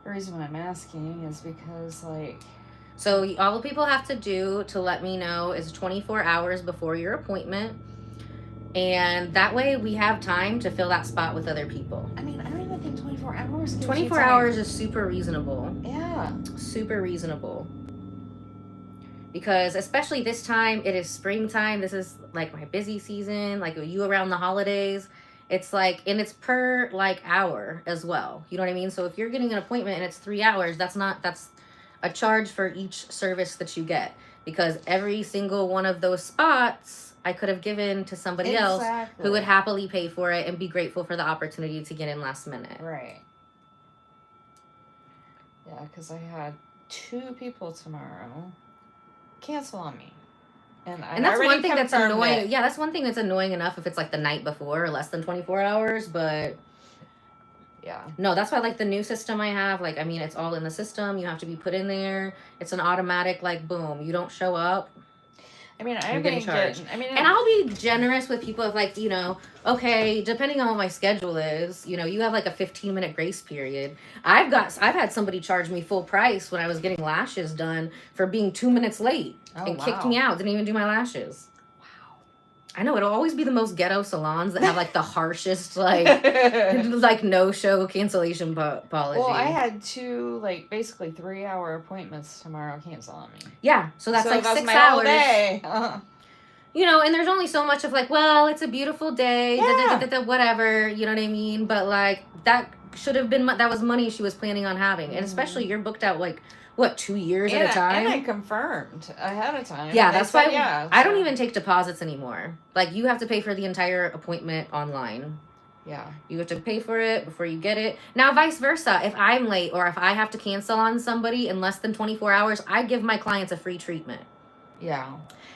The reason why I'm asking is because, like... So all people have to do to let me know is 24 hours before your appointment. And that way we have time to fill that spot with other people. I mean, I don't even think 24 hours gives 24 you time. hours is super reasonable. Yeah. Super reasonable. because especially this time, it is springtime. This is like my busy season, like you around the holidays. It's like, and it's per like hour as well. You know what I mean? So if you're getting an appointment and it's 3 hours, that's a charge for each service that you get, because every single one of those spots I could have given to somebody else who would happily pay for it and be grateful for the opportunity to get in last minute. Right. Yeah, because I had 2 people tomorrow cancel on me. And that's one thing that's annoying. Yeah, that's one thing that's annoying enough if it's like the night before or less than 24 hours. But yeah. No, that's why like the new system I have, like, I mean, it's all in the system. You have to be put in there. It's an automatic, like, boom. You don't show up. I mean, I'm getting charged. And I'll be generous with people if, like, you know, okay, depending on what my schedule is, you know, you have like a 15-minute grace period. I've had somebody charge me full price when I was getting lashes done for being 2 minutes late and kicked me out. Didn't even do my lashes. Wow. I know, it'll always be the most ghetto salons that have like the harshest like no-show cancellation policy. Well, I had 2 like basically 3-hour appointments tomorrow cancel on me. Yeah, so that's like that's 6 my hours. Whole day. You know, and there's only so much of like, well, it's a beautiful day, whatever, you know what I mean? But like that should have been that was money she was planning on having, and especially you're booked out like what, 2 years at a time? And I confirmed ahead of time. Yeah, that's why I don't even take deposits anymore. Like, you have to pay for the entire appointment online. Yeah. You have to pay for it before you get it. Now, vice versa. If I'm late or if I have to cancel on somebody in less than 24 hours, I give my clients a free treatment. Yeah.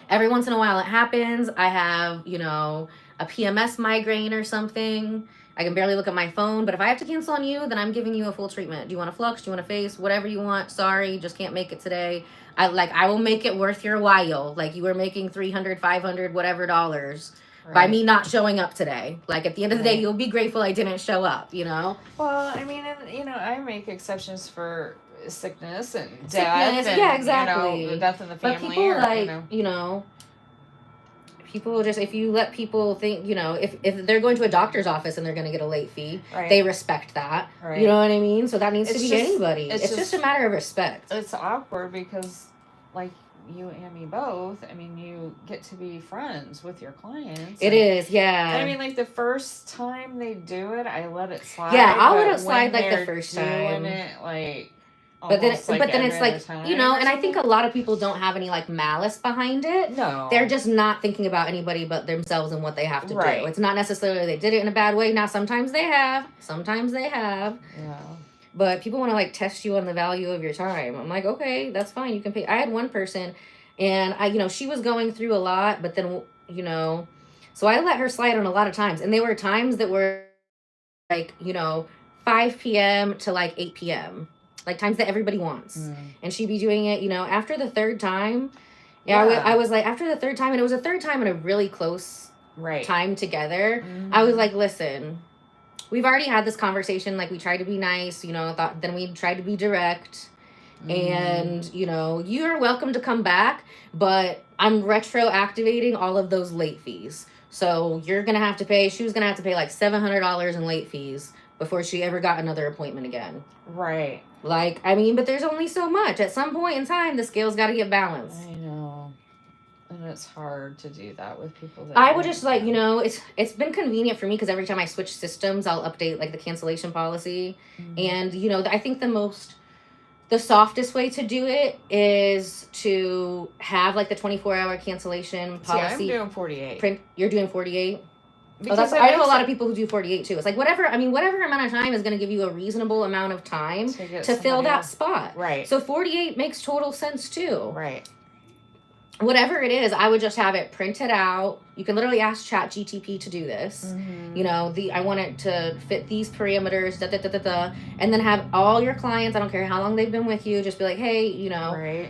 Every once in a while it happens. I have, you know, a PMS migraine or something. I can barely look at my phone, but if I have to cancel on you, then I'm giving you a full treatment. Do you want a flux? Do you want a face? Whatever you want. Sorry, just can't make it today. I will make it worth your while. Like, you were making $300, $500, whatever dollars by me not showing up today. Like, at the end of the day, you'll be grateful I didn't show up, you know? Well, I mean, and, you know, I make exceptions for sickness and death. And, yeah, exactly. You know, death in the family. But people, like, you know, people just, if you let people think, you know, if they're going to a doctor's office and they're going to get a late fee, they respect that. Right. You know what I mean? So that needs to be anybody. It's just a matter of respect. It's awkward because, like, you and me both, I mean, you get to be friends with your clients. It is, yeah. I mean, like, the first time they do it, I let it slide. Yeah, I'll let it slide, like, the first time. Doing it, like... But then it's like, you know, and I think a lot of people don't have any like malice behind it. No. They're just not thinking about anybody but themselves and what they have to do. It's not necessarily they did it in a bad way. Now, sometimes they have. Yeah. But people want to like test you on the value of your time. I'm like, okay, that's fine. You can pay. I had one person and she was going through a lot, but then, you know, so I let her slide on a lot of times. And there were times that were like, you know, 5 p.m. to like 8 p.m. Like times that everybody wants. And she'd be doing it, you know, after the third time. I was like, after the third time, and it was a third time in a really close time together. I was like, listen, we've already had this conversation. Like, we tried to be nice, you know, then we tried to be direct. And, you know, you're welcome to come back, but I'm retroactivating all of those late fees. So you're going to have to pay, she was going to have to pay like $700 in late fees before she ever got another appointment again. Right. Like, I mean, but there's only so much. At some point in time, the scale's got to get balanced. I know. And it's hard to do that with people that... I would just, like, you know, it's been convenient for me because every time I switch systems, I'll update, like, the cancellation policy. And, you know, I think the softest way to do it is to have, like, the 24-hour cancellation policy. See, I'm doing 48. You're doing 48? Because I know a lot of people who do 48 too. It's like whatever amount of time is going to give you a reasonable amount of time to fill that spot. Right. So 48 makes total sense too. Right. Whatever it is, I would just have it printed out. You can literally ask ChatGPT to do this. You know, I want it to fit these parameters, and then have all your clients, I don't care how long they've been with you, just be like, hey, you know,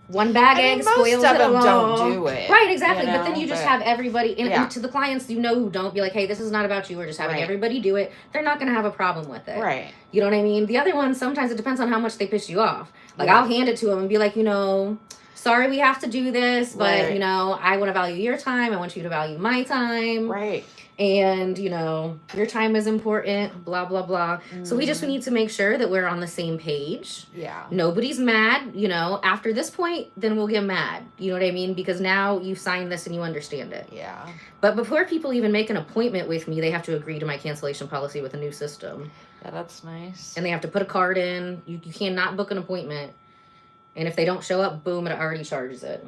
one bag egg spoils it alone. Don't do it. Right, exactly. You know, but then you just have everybody, and to the clients you know who don't, be like, hey, this is not about you. We're just having everybody do it. They're not going to have a problem with it. Right. You know what I mean? The other ones, sometimes it depends on how much they piss you off. Like, I'll hand it to them and be like, you know, sorry we have to do this, but, you know, I want to value your time. I want you to value my time. Right. and you know your time is important, blah blah blah. So we need to make sure that we're on the same page. Yeah. Nobody's mad, you know. After this point, then we'll get mad, you know what I mean, because now you signed this and you understand it. Yeah. But before people even make an appointment with me, they have to agree to my cancellation policy with a new system. Yeah, that's nice. And they have to put a card in. You cannot book an appointment, and if they don't show up, boom, it already charges it.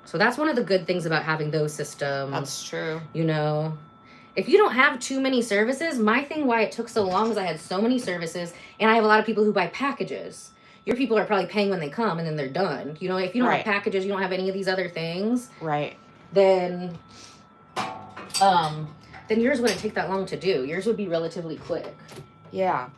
So that's one of the good things about having those systems. That's true. You know, if you don't have too many services, my thing why it took so long is I had so many services, and I have a lot of people who buy packages. Your people are probably paying when they come, and then they're done. You know, if you don't have packages, you don't have any of these other things. Right. Then yours wouldn't take that long to do. Yours would be relatively quick. Yeah.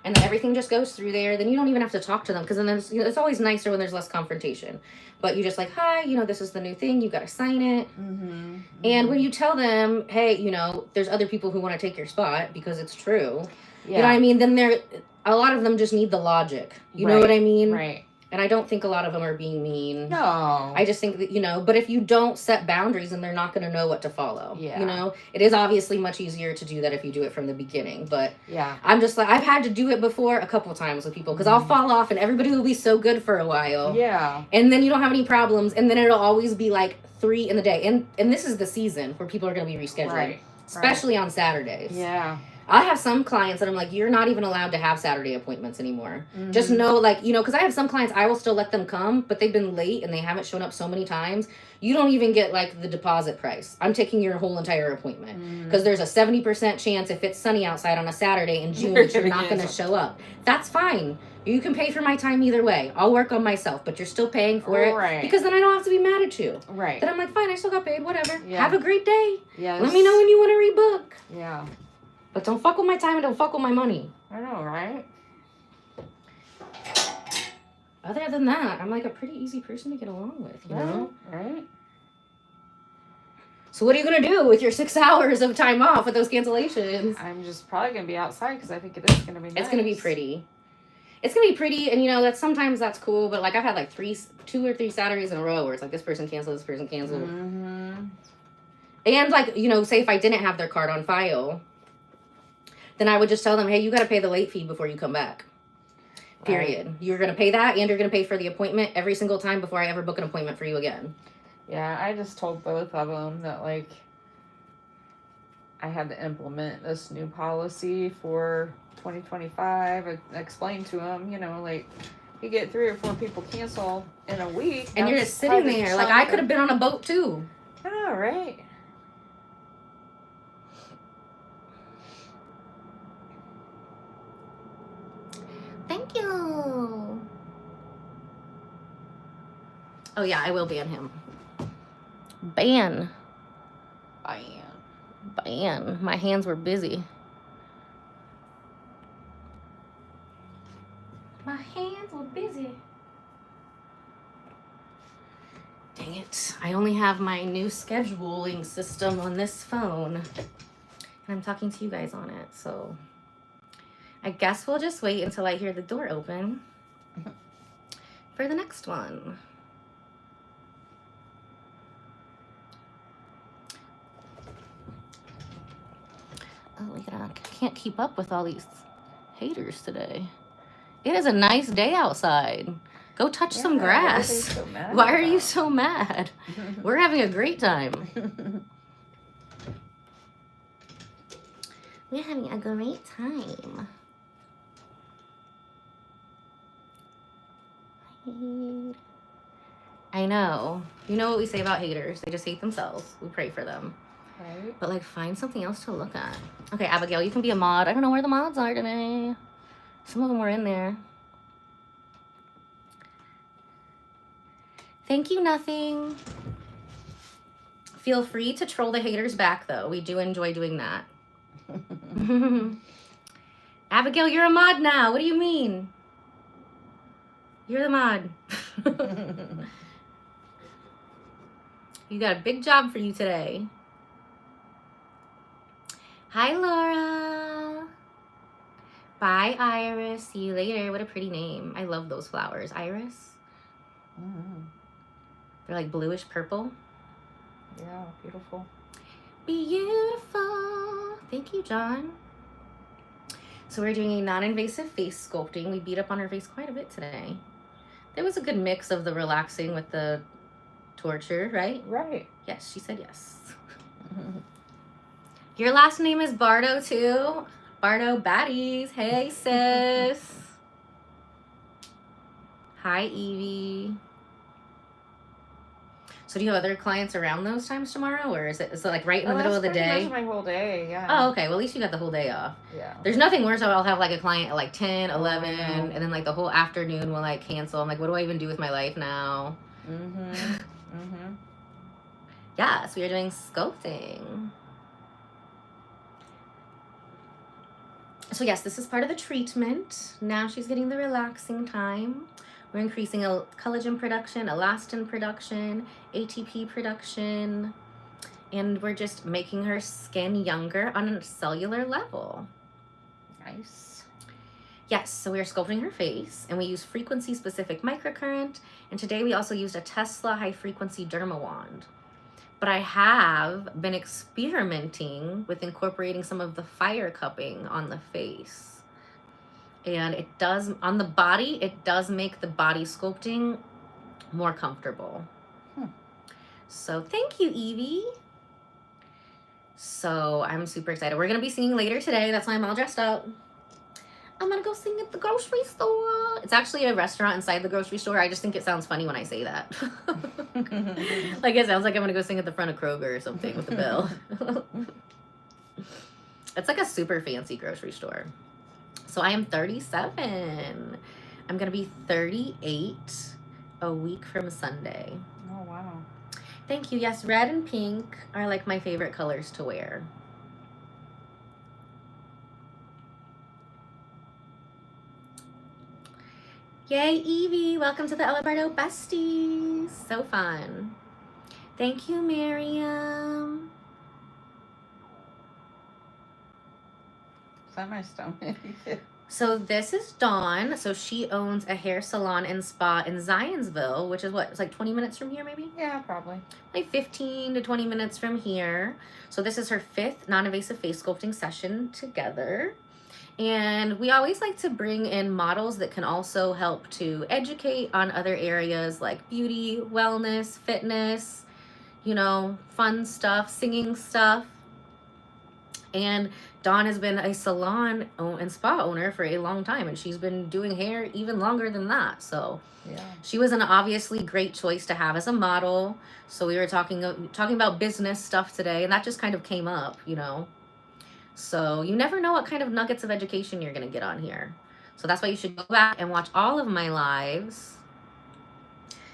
And then everything just goes through there. Then you don't even have to talk to them, because then there's, you know, it's always nicer when there's less confrontation. But you just like, hi, you know, this is the new thing. You got to sign it. And when you tell them, hey, you know, there's other people who want to take your spot, because it's true. Yeah. You know what I mean? Then a lot of them just need the logic. You know what I mean? Right. And I don't think a lot of them are being mean. No. I just think that, you know, but if you don't set boundaries, then they're not going to know what to follow. Yeah. You know, it is obviously much easier to do that if you do it from the beginning. But yeah, I'm just like, I've had to do it before a couple times with people, because I'll fall off and everybody will be so good for a while. Yeah. And then you don't have any problems. And then it'll always be like 3 in the day. And this is the season where people are going to be rescheduling. Right. Especially on Saturdays. Yeah. I have some clients that I'm like, you're not even allowed to have Saturday appointments anymore. Just know, like, you know, because I have some clients, I will still let them come, but they've been late and they haven't shown up so many times. You don't even get, like, the deposit price. I'm taking your whole entire appointment. Because there's a 70% chance if it's sunny outside on a Saturday in June that you're not going to show up. That's fine. You can pay for my time either way. I'll work on myself, but you're still paying for it. Right. Because then I don't have to be mad at you. Right. Then I'm like, fine, I still got paid, whatever. Yeah. Have a great day. Yes. Let me know when you want to rebook. Yeah. But don't fuck with my time and don't fuck with my money. I know, right? Other than that, I'm like a pretty easy person to get along with, you know? Right? So what are you going to do with your 6 hours of time off with those cancellations? I'm just probably going to be outside, because I think it is going to be nice. It's going to be pretty. It's going to be pretty, and you know, sometimes that's cool, but like I've had like 2 or 3 Saturdays in a row where it's like this person canceled, this person canceled. And like, you know, say if I didn't have their card on file, then I would just tell them, hey, you got to pay the late fee before you come back. Period. Right. You're going to pay that, and you're going to pay for the appointment every single time before I ever book an appointment for you again. Yeah, I just told both of them that, like, I had to implement this new policy for 2025. I explained to them, you know, like, you get 3 or 4 people cancel in a week. And you're just sitting there. Like, I could have been on a boat, too. I know, right? Thank you. Oh, yeah, I will ban him. Ban. My hands were busy. My hands were busy. Dang it. I only have my new scheduling system on this phone. And I'm talking to you guys on it, so I guess we'll just wait until I hear the door open for the next one. Oh, I can't keep up with all these haters today. It is a nice day outside. Go touch some grass. Why are you so mad? We're having a great time. We're having a great time. I know. You know what we say about haters. They just hate themselves. We pray for them. Right. But, like, find something else to look at. Okay, Abigail, you can be a mod. I don't know where the mods are today. Some of them were in there. Thank you, nothing. Feel free to troll the haters back, though. We do enjoy doing that. Abigail, you're a mod now. What do you mean? You're the mod. You got a big job for you today. Hi, Laura. Bye, Iris. See you later. What a pretty name. I love those flowers. Iris? They're like bluish purple. Yeah, beautiful. Beautiful. Thank you, John. So we're doing a non-invasive face sculpting. We beat up on her face quite a bit today. There was a good mix of the relaxing with the torture, right? Right. Yes, she said yes. Your last name is Bardo too? Bardo Baddies. Hey, sis. Hi, Evie. So do you have other clients around those times tomorrow, or is it like right in the middle of the day? That's my whole day, yeah. Oh, okay. Well, at least you got the whole day off. Yeah. There's nothing worse. I'll have like a client at like 10, 11, and then like the whole afternoon will like cancel. I'm like, what do I even do with my life now? Yes, we are doing sculpting. So yes, this is part of the treatment. Now she's getting the relaxing time. We're increasing collagen production, elastin production, ATP production, and we're just making her skin younger on a cellular level. Nice. Yes, so we are sculpting her face, and we use frequency-specific microcurrent, and today we also used a Tesla high-frequency derma wand. But I have been experimenting with incorporating some of the fire cupping on the face. And it does, on the body, it does make the body sculpting more comfortable. So thank you, Evie. So I'm super excited. We're going to be singing later today. That's why I'm all dressed up. I'm going to go sing at the grocery store. It's actually a restaurant inside the grocery store. I just think it sounds funny when I say that. Like it sounds like I'm going to go sing at the front of Kroger or something with the bell. It's like a super fancy grocery store. So I am 37. I'm going to be 38 a week from Sunday. Oh, wow. Thank you. Yes, red and pink are like my favorite colors to wear. Yay, Evie. Welcome to the Bardo Besties. So fun. Thank you, Miriam. Is that my stomach? So this is Dawn. So she owns a hair salon and spa in Zionsville, which is what? It's like 20 minutes from here, maybe? Yeah, probably. Like 15 to 20 minutes from here. So this is her 5th non-invasive face sculpting session together. And we always like to bring in models that can also help to educate on other areas like beauty, wellness, fitness, you know, fun stuff, singing stuff. And Dawn has been a salon and spa owner for a long time, and she's been doing hair even longer than that. So yeah, she was an obviously great choice to have as a model. So we were talking about business stuff today, and that just kind of came up, you know. So you never know what kind of nuggets of education you're going to get on here. So that's why you should go back and watch all of my lives.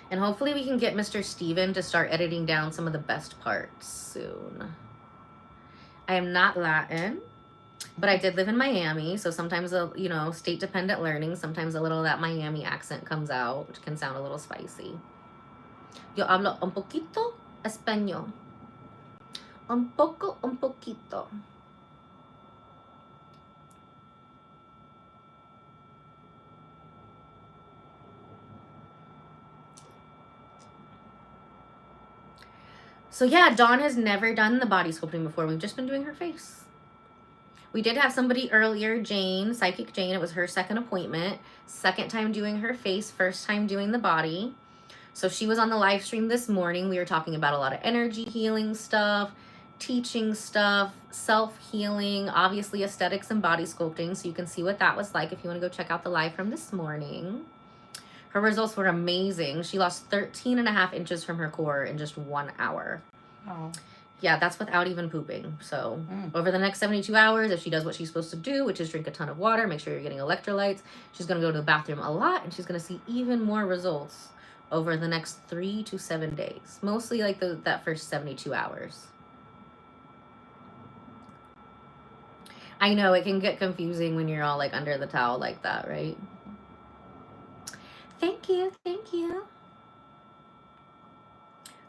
And hopefully we can get Mr. Steven to start editing down some of the best parts soon. I am not Latin, but I did live in Miami. So sometimes, you know, state-dependent learning, sometimes a little of that Miami accent comes out, which can sound a little spicy. Yo hablo un poquito español. Un poquito. So yeah, Dawn has never done the body sculpting before. We've just been doing her face. We did have somebody earlier, Jane, Psychic Jane. It was her second appointment. Second time doing her face, first time doing the body. So she was on the live stream this morning. We were talking about a lot of energy healing stuff, teaching stuff, self-healing, obviously aesthetics and body sculpting. So you can see what that was like if you want to go check out the live from this morning. Her results were amazing. She lost 13.5 inches from her core in just 1 hour. Oh. Yeah, that's without even pooping. So over the next 72 hours, if she does what she's supposed to do, which is drink a ton of water, make sure you're getting electrolytes, she's going to go to the bathroom a lot, and she's going to see even more results over the next 3 to 7 days. Mostly like that first 72 hours. I know it can get confusing when you're all like under the towel like that, right? Thank you, thank you.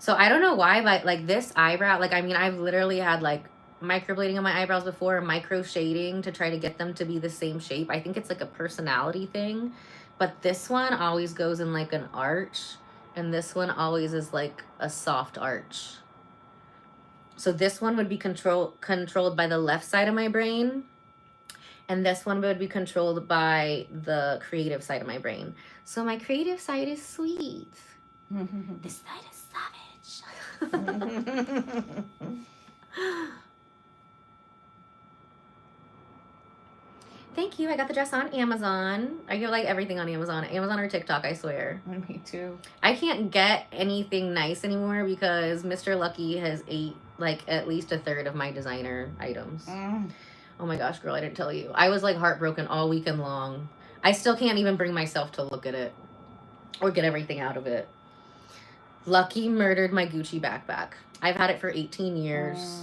So I don't know why, but like this eyebrow, like, I mean, I've literally had like microblading on my eyebrows before, micro shading to try to get them to be the same shape. I think it's like a personality thing, but this one always goes in like an arch, And this one always is like a soft arch. So this one would be controlled by the left side of my brain. And this one would be controlled by the creative side of my brain. So my creative side is sweet. This side is savage. Thank you. I got the dress on Amazon. I get like everything on Amazon. Amazon or TikTok, I swear. Me too. I can't get anything nice anymore because Mr. Lucky has ate like at least a third of my designer items. Oh my gosh, girl, I didn't tell you. I was like heartbroken all weekend long. I still can't even bring myself to look at it or get everything out of it. Lucky murdered my Gucci backpack. I've had it for 18 years.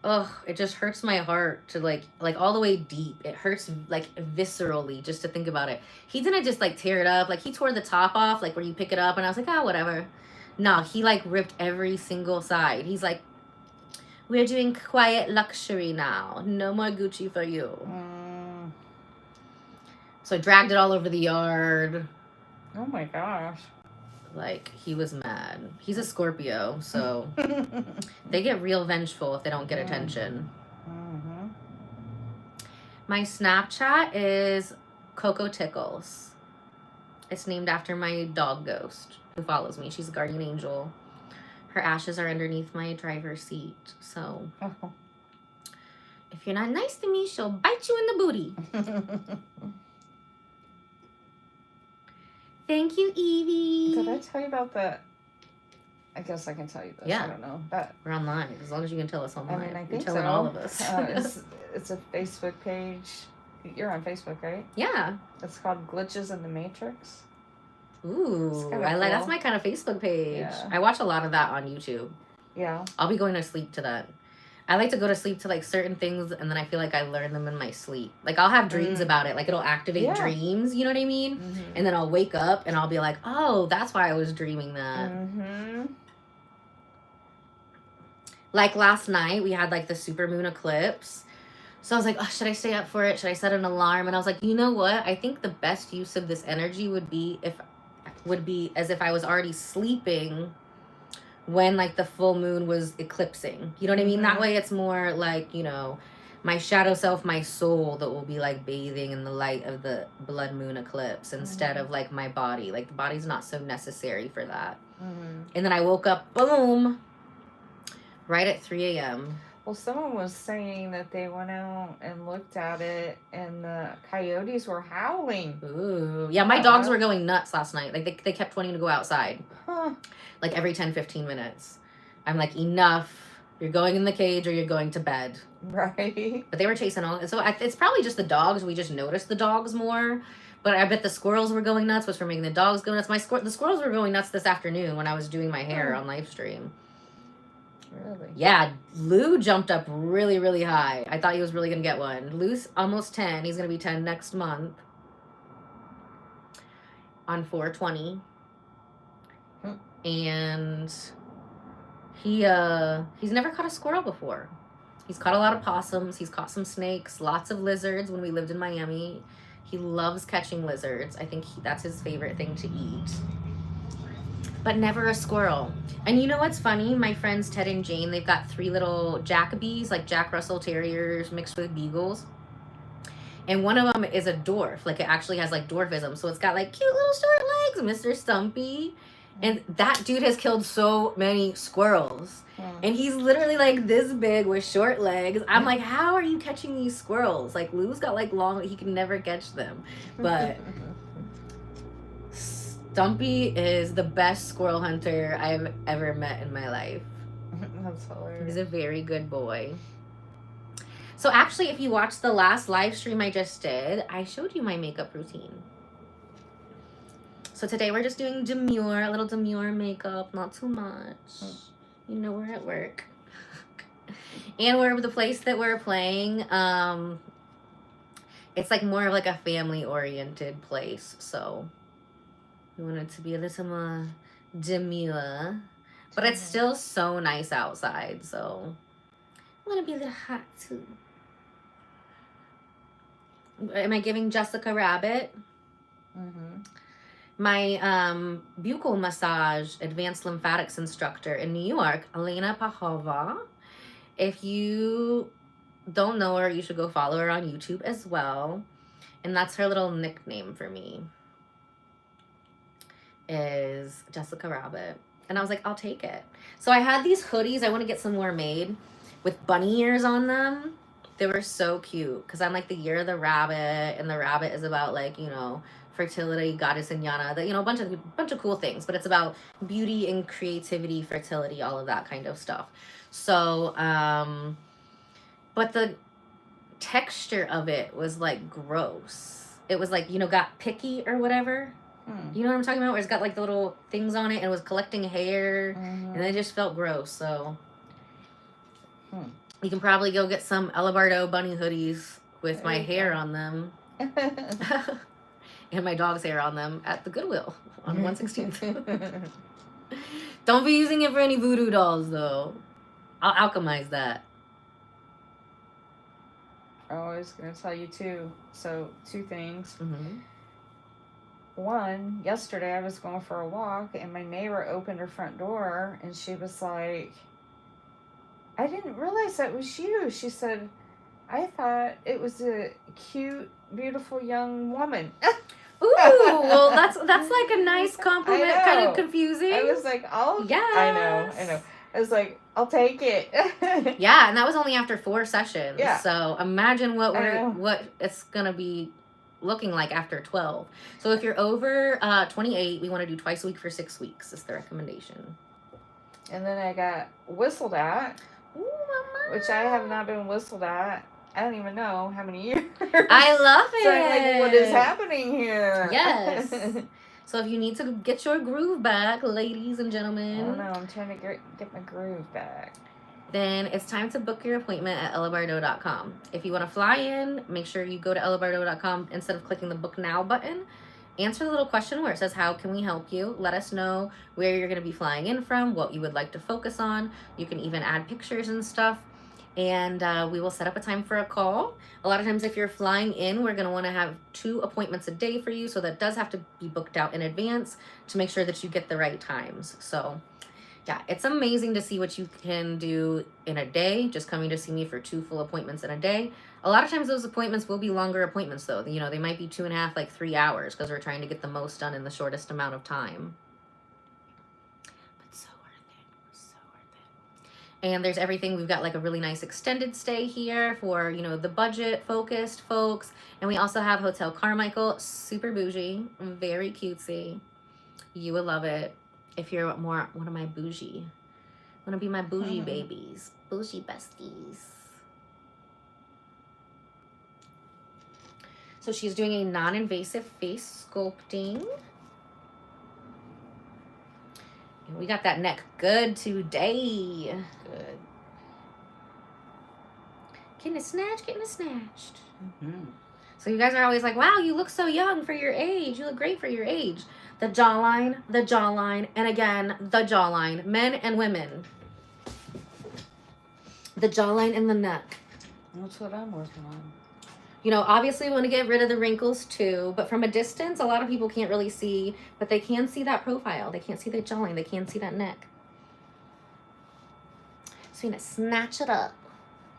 Ugh, it just hurts my heart to like all the way deep. It hurts like viscerally just to think about it. He didn't just like tear it up. Like he tore the top off, like where you pick it up, and I was like, ah, whatever. No, he like ripped every single side. He's like, we're doing quiet luxury now. No more Gucci for you. So I dragged it all over the yard. Oh my gosh. Like, he was mad. He's a Scorpio, so they get real vengeful if they don't get attention. My Snapchat is Coco Tickles. It's named after my dog Ghost, who follows me. She's a guardian angel. Her ashes are underneath my driver's seat, so if you're not nice to me, she'll bite you in the booty. Thank you, Evie. Did I tell you about that? I guess I can tell you this. Yeah. I don't know. That We're online, as long as you can tell us online. I mean, I You're think telling all of us. it's a Facebook page. You're on Facebook, right? Yeah. It's called Glitches in the Matrix. Ooh, kinda I like cool. that's my kind of Facebook page. Yeah. I watch a lot of that on YouTube. Yeah. I'll be going to sleep to that. I like to go to sleep to like certain things, and then I feel like I learn them in my sleep. Like I'll have dreams about it. Like it'll activate dreams. You know what I mean? And then I'll wake up and I'll be like, oh, that's why I was dreaming that. Like last night, we had like the supermoon eclipse. So I was like, oh, should I stay up for it? Should I set an alarm? And I was like, you know what? I think the best use of this energy would be as if I was already sleeping when like the full moon was eclipsing. You know what I mean? That way it's more like, you know, my shadow self, my soul that will be like bathing in the light of the blood moon eclipse instead of like my body. Like the body's not so necessary for that. And then I woke up, boom, right at 3 a.m. Well, someone was saying that they went out and looked at it and the coyotes were howling. Ooh. Yeah, my dogs were going nuts last night. Like they kept wanting to go outside. Like every 10-15 minutes. I'm like, enough. You're going in the cage or you're going to bed. Right. But they were chasing all. So it's probably just the dogs. We just noticed the dogs more. But I bet the squirrels were going nuts, which were making the dogs go nuts. The squirrels were going nuts this afternoon when I was doing my hair on live stream. Really? Yeah, Lou jumped up really, really high. I thought he was really going to get one. Lou's almost 10. He's going to be 10 next month. On 4/20. And he's never caught a squirrel before. He's caught a lot of possums. He's caught some snakes, lots of lizards when we lived in Miami. He loves catching lizards. I think that's his favorite thing to eat. But never a squirrel. And you know what's funny? My friends Ted and Jane, they've got 3 little Jackabees, like Jack Russell Terriers mixed with beagles. And one of them is a dwarf. Like it actually has like dwarfism. So it's got like cute little short legs, Mr. Stumpy. And that dude has killed so many squirrels. And he's literally like this big with short legs. I'm like, how are you catching these squirrels? Like Lou's got like long, he can never catch them. But Stumpy is the best squirrel hunter I've ever met in my life. That's hilarious. He's a very good boy. So actually, if you watched the last live stream I just did, I showed you my makeup routine. So today we're just doing a little demure makeup, not too much. You know, we're at work. And the place that we're playing, it's like more of like a family-oriented place. So we want it to be a little more demure. But it's still so nice outside, so I want to be a little hot too. Am I giving Jessica Rabbit? my buccal massage advanced lymphatics instructor in New York, Elena Pahova. If you don't know her, you should go follow her on YouTube as well. And that's her little nickname for me, is Jessica Rabbit. And I was like, I'll take it. So I had these hoodies. I want to get some more made with bunny ears on them. They were so cute because I'm like the year of the rabbit, and the rabbit is about like, you know, fertility, goddess and yana, that, you know, a bunch of cool things, but it's about beauty and creativity, fertility, all of that kind of stuff. So but the texture of it was like gross. It was like, you know, got picky or whatever. You know what I'm talking about? Where it's got like the little things on it and it was collecting hair, and it just felt gross. So you can probably go get some Ella Bardo bunny hoodies with my hair on them and my dog's hair on them at the Goodwill on 116th. Don't be using it for any voodoo dolls though. I'll alchemize that. I was going to tell you too. So, two things. Mm-hmm. One, yesterday I was going for a walk and my neighbor opened her front door and she was like, I didn't realize that was you. She said, I thought it was a cute, beautiful young woman. Ooh, well, that's like a nice compliment, kind of confusing. I was like, oh, yeah. I know. I was like, I'll take it. Yeah, and that was only after 4 sessions. Yeah. So imagine what it's gonna be looking like after 12. So if you're over 28, we want to do twice a week for 6 weeks. Is the recommendation. And then I got whistled at. Ooh, mama. Which I have not been whistled at. I don't even know how many years. I love it. So I'm like, what is happening here? Yes. So if you need to get your groove back, ladies and gentlemen. I don't know. I'm trying to get my groove back. Then it's time to book your appointment at ellabardo.com. If you want to fly in, make sure you go to ellabardo.com instead of clicking the book now button. Answer the little question where it says, how can we help you? Let us know where you're going to be flying in from, what you would like to focus on. You can even add pictures and stuff. And we will set up a time for a call. A lot of times if you're flying in, we're going to want to have 2 appointments a day for you. So that does have to be booked out in advance to make sure that you get the right times. So yeah, it's amazing to see what you can do in a day, just coming to see me for 2 full appointments in a day. A lot of times those appointments will be longer appointments though. You know, they might be 2.5, like 3 hours because we're trying to get the most done in the shortest amount of time. But so worth it. So worth it. And there's everything. We've got like a really nice extended stay here for, you know, the budget focused folks. And we also have Hotel Carmichael, super bougie, very cutesy. You will love it. If you're more one of my bougie, want to be my bougie babies, bougie besties. So she's doing a non-invasive face sculpting. And we got that neck good today. Good. Getting it snatched, getting it snatched. Mm-hmm. So you guys are always like, wow, you look so young for your age. You look great for your age. The jawline, and again, the jawline, men and women. The jawline and the neck. That's what I'm working on. You know, obviously we want to get rid of the wrinkles too, but from a distance, a lot of people can't really see, but they can see that profile. They can't see the jawline. They can see that neck. So you're going to snatch it up,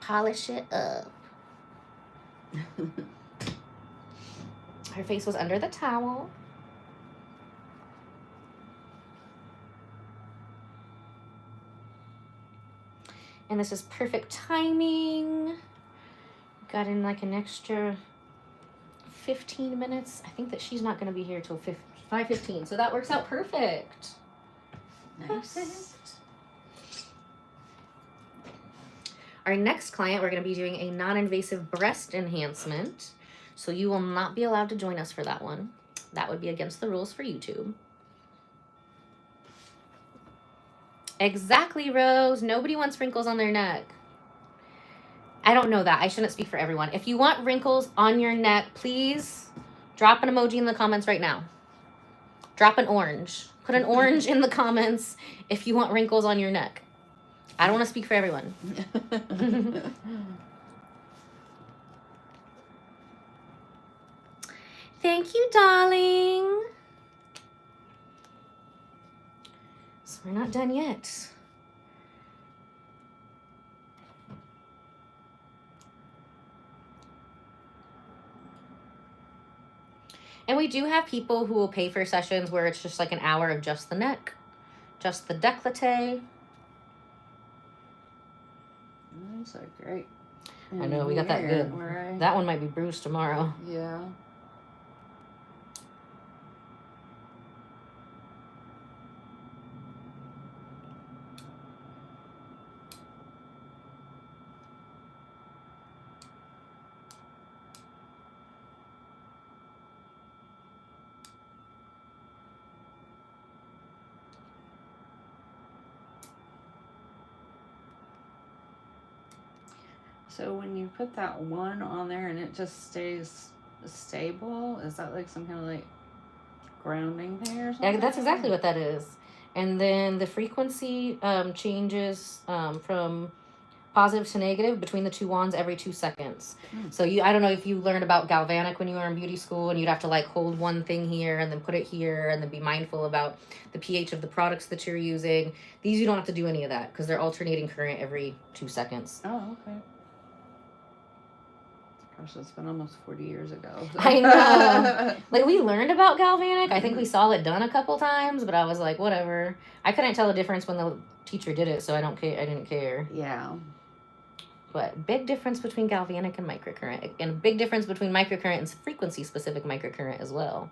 polish it up. Her face was under the towel. And this is perfect timing. Got in like an extra 15 minutes. I think that she's not going to be here till 5:15. So that works out perfect. Nice. Perfect. Our next client, we're going to be doing a non-invasive breast enhancement. So you will not be allowed to join us for that one. That would be against the rules for YouTube. Exactly, Rose. Nobody wants wrinkles on their neck. I don't know that. I shouldn't speak for everyone. If you want wrinkles on your neck, please drop an emoji in the comments right now. Drop an orange. Put an orange in the comments if you want wrinkles on your neck. I don't want to speak for everyone. Thank you, darling. We're not done yet. And we do have people who will pay for sessions where it's just like an hour of just the neck, just the décolleté. Those are great. I know, we got that good. Right. That one might be bruised tomorrow. Yeah. So when you put that one on there and it just stays stable, is that like some kind of like grounding thing or something? Yeah, that's exactly what that is. And then the frequency changes from positive to negative between the two wands every 2 seconds. So I don't know if you learned about galvanic when you were in beauty school, and you'd have to like hold one thing here and then put it here and then be mindful about the pH of the products that you're using. These, you don't have to do any of that because they're alternating current every 2 seconds. Oh, okay. Gosh, it's been almost 40 years ago. I know. Like, we learned about galvanic. I think we saw it done a couple times, but I was like, whatever. I couldn't tell the difference when the teacher did it, so I didn't care. Yeah. But big difference between galvanic and microcurrent, and a big difference between microcurrent and frequency-specific microcurrent as well.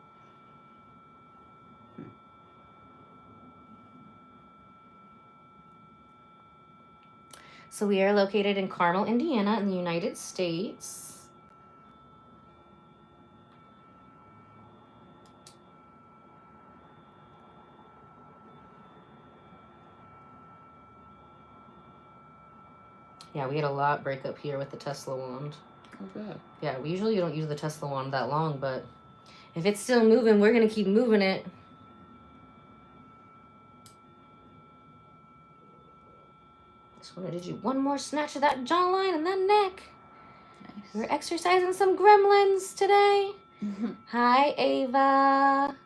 So we are located in Carmel, Indiana, in the United States. Yeah, we had a lot break up here with the Tesla wand. Oh, good. Yeah, we usually don't use the Tesla wand that long, but if it's still moving, we're going to keep moving it. Just wanted to do one more snatch of that jawline and that neck. Nice. We're exercising some gremlins today. Hi, Ava.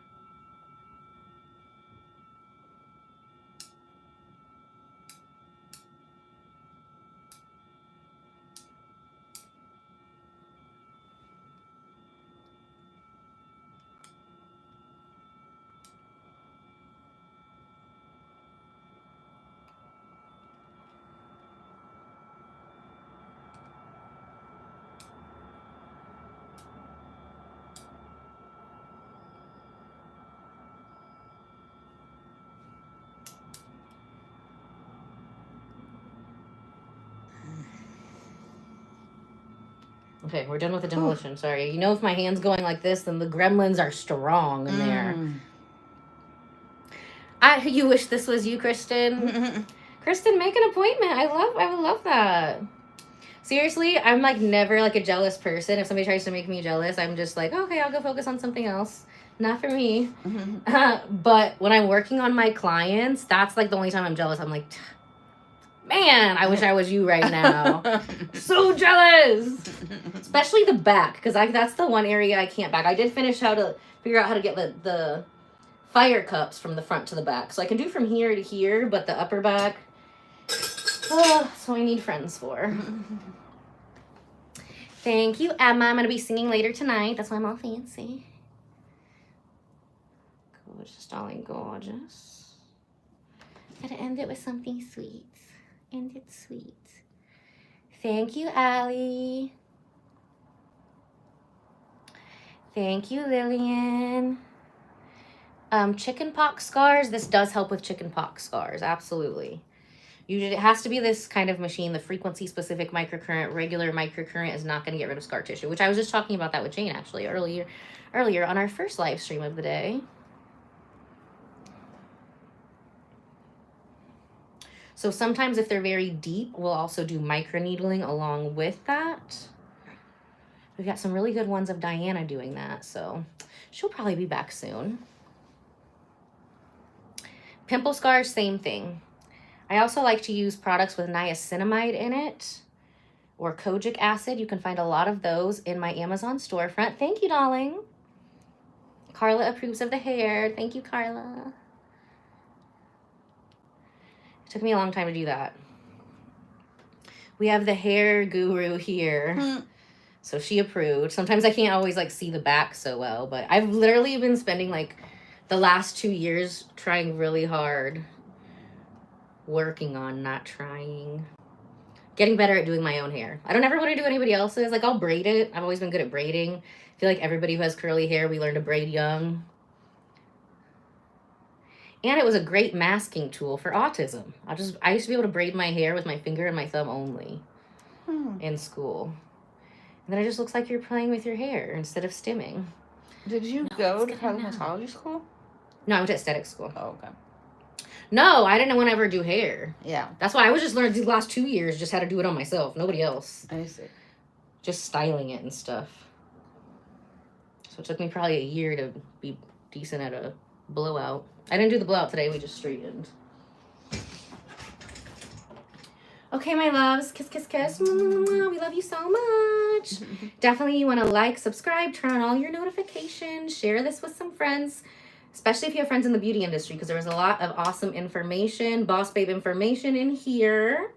Okay, we're done with the demolition. Sorry. You know, if my hand's going like this, then the gremlins are strong in there. You wish this was you, Kristen. Kristen, make an appointment. I would love that. Seriously, I'm like never like a jealous person. If somebody tries to make me jealous, I'm just like, okay, I'll go focus on something else. Not for me. But when I'm working on my clients, that's like the only time I'm jealous. I'm like, man, I wish I was you right now. So jealous. Especially the back, because that's the one area I can't back. I did finish how to figure out how to get the fire cups from the front to the back. So I can do from here to here, but the upper back, so I need friends for. Thank you, Emma. I'm going to be singing later tonight. That's why I'm all fancy. Gorgeous, darling, gorgeous. Gotta end it with something sweet. End it sweet. Thank you, Allie. Thank you, Lillian. Chicken pox scars. This does help with chicken pox scars. Absolutely. Usually it has to be this kind of machine. The frequency specific microcurrent, regular microcurrent is not going to get rid of scar tissue, which I was just talking about that with Jane actually earlier on our first live stream of the day. So sometimes if they're very deep, we'll also do microneedling along with that. We've got some really good ones of Diana doing that, so she'll probably be back soon. Pimple scars, same thing. I also like to use products with niacinamide in it or kojic acid. You can find a lot of those in my Amazon storefront. Thank you, darling. Carla approves of the hair. Thank you, Carla. Took me a long time to do that. We have the hair guru here. So she approved. Sometimes I can't always like see the back so well, but I've literally been spending like the last 2 years trying really hard, working on, not trying, getting better at doing my own hair. I don't ever want to do anybody else's. Like, I'll braid it. I've always been good at braiding. I feel like everybody who has curly hair, we learn to braid young. And it was a great masking tool for autism. I used to be able to braid my hair with my finger and my thumb only in school. And then it just looks like you're playing with your hair instead of stimming. Did you go to cosmetology school? No, I went to aesthetic school. Oh, okay. No, I didn't want to ever do hair. Yeah. That's why I was just learning the last 2 years just how to do it on myself. Nobody else. I see. Just styling it and stuff. So it took me probably a year to be decent at a blowout. I didn't do the blowout today. We just straightened. Okay, my loves. Kiss, kiss, kiss. We love you so much. Definitely you want to like, subscribe, turn on all your notifications, share this with some friends, especially if you have friends in the beauty industry, because there was a lot of awesome information, boss babe information in here,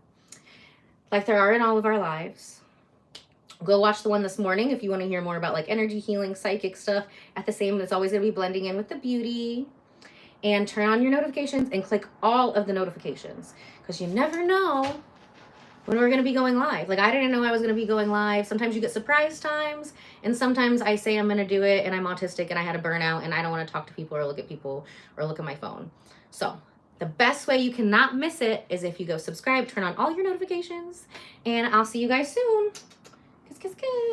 like there are in all of our lives. Go watch the one this morning if you want to hear more about like energy healing, psychic stuff. At the same, it's always going to be blending in with the beauty. And turn on your notifications and click all of the notifications, because you never know when we're going to be going live. Like, I didn't know I was going to be going live. Sometimes you get surprise times, and sometimes I say I'm going to do it and I'm autistic and I had a burnout and I don't want to talk to people or look at people or look at my phone. So the best way you cannot miss it is if you go subscribe, turn on all your notifications, and I'll see you guys soon. Kiss, kiss, kiss.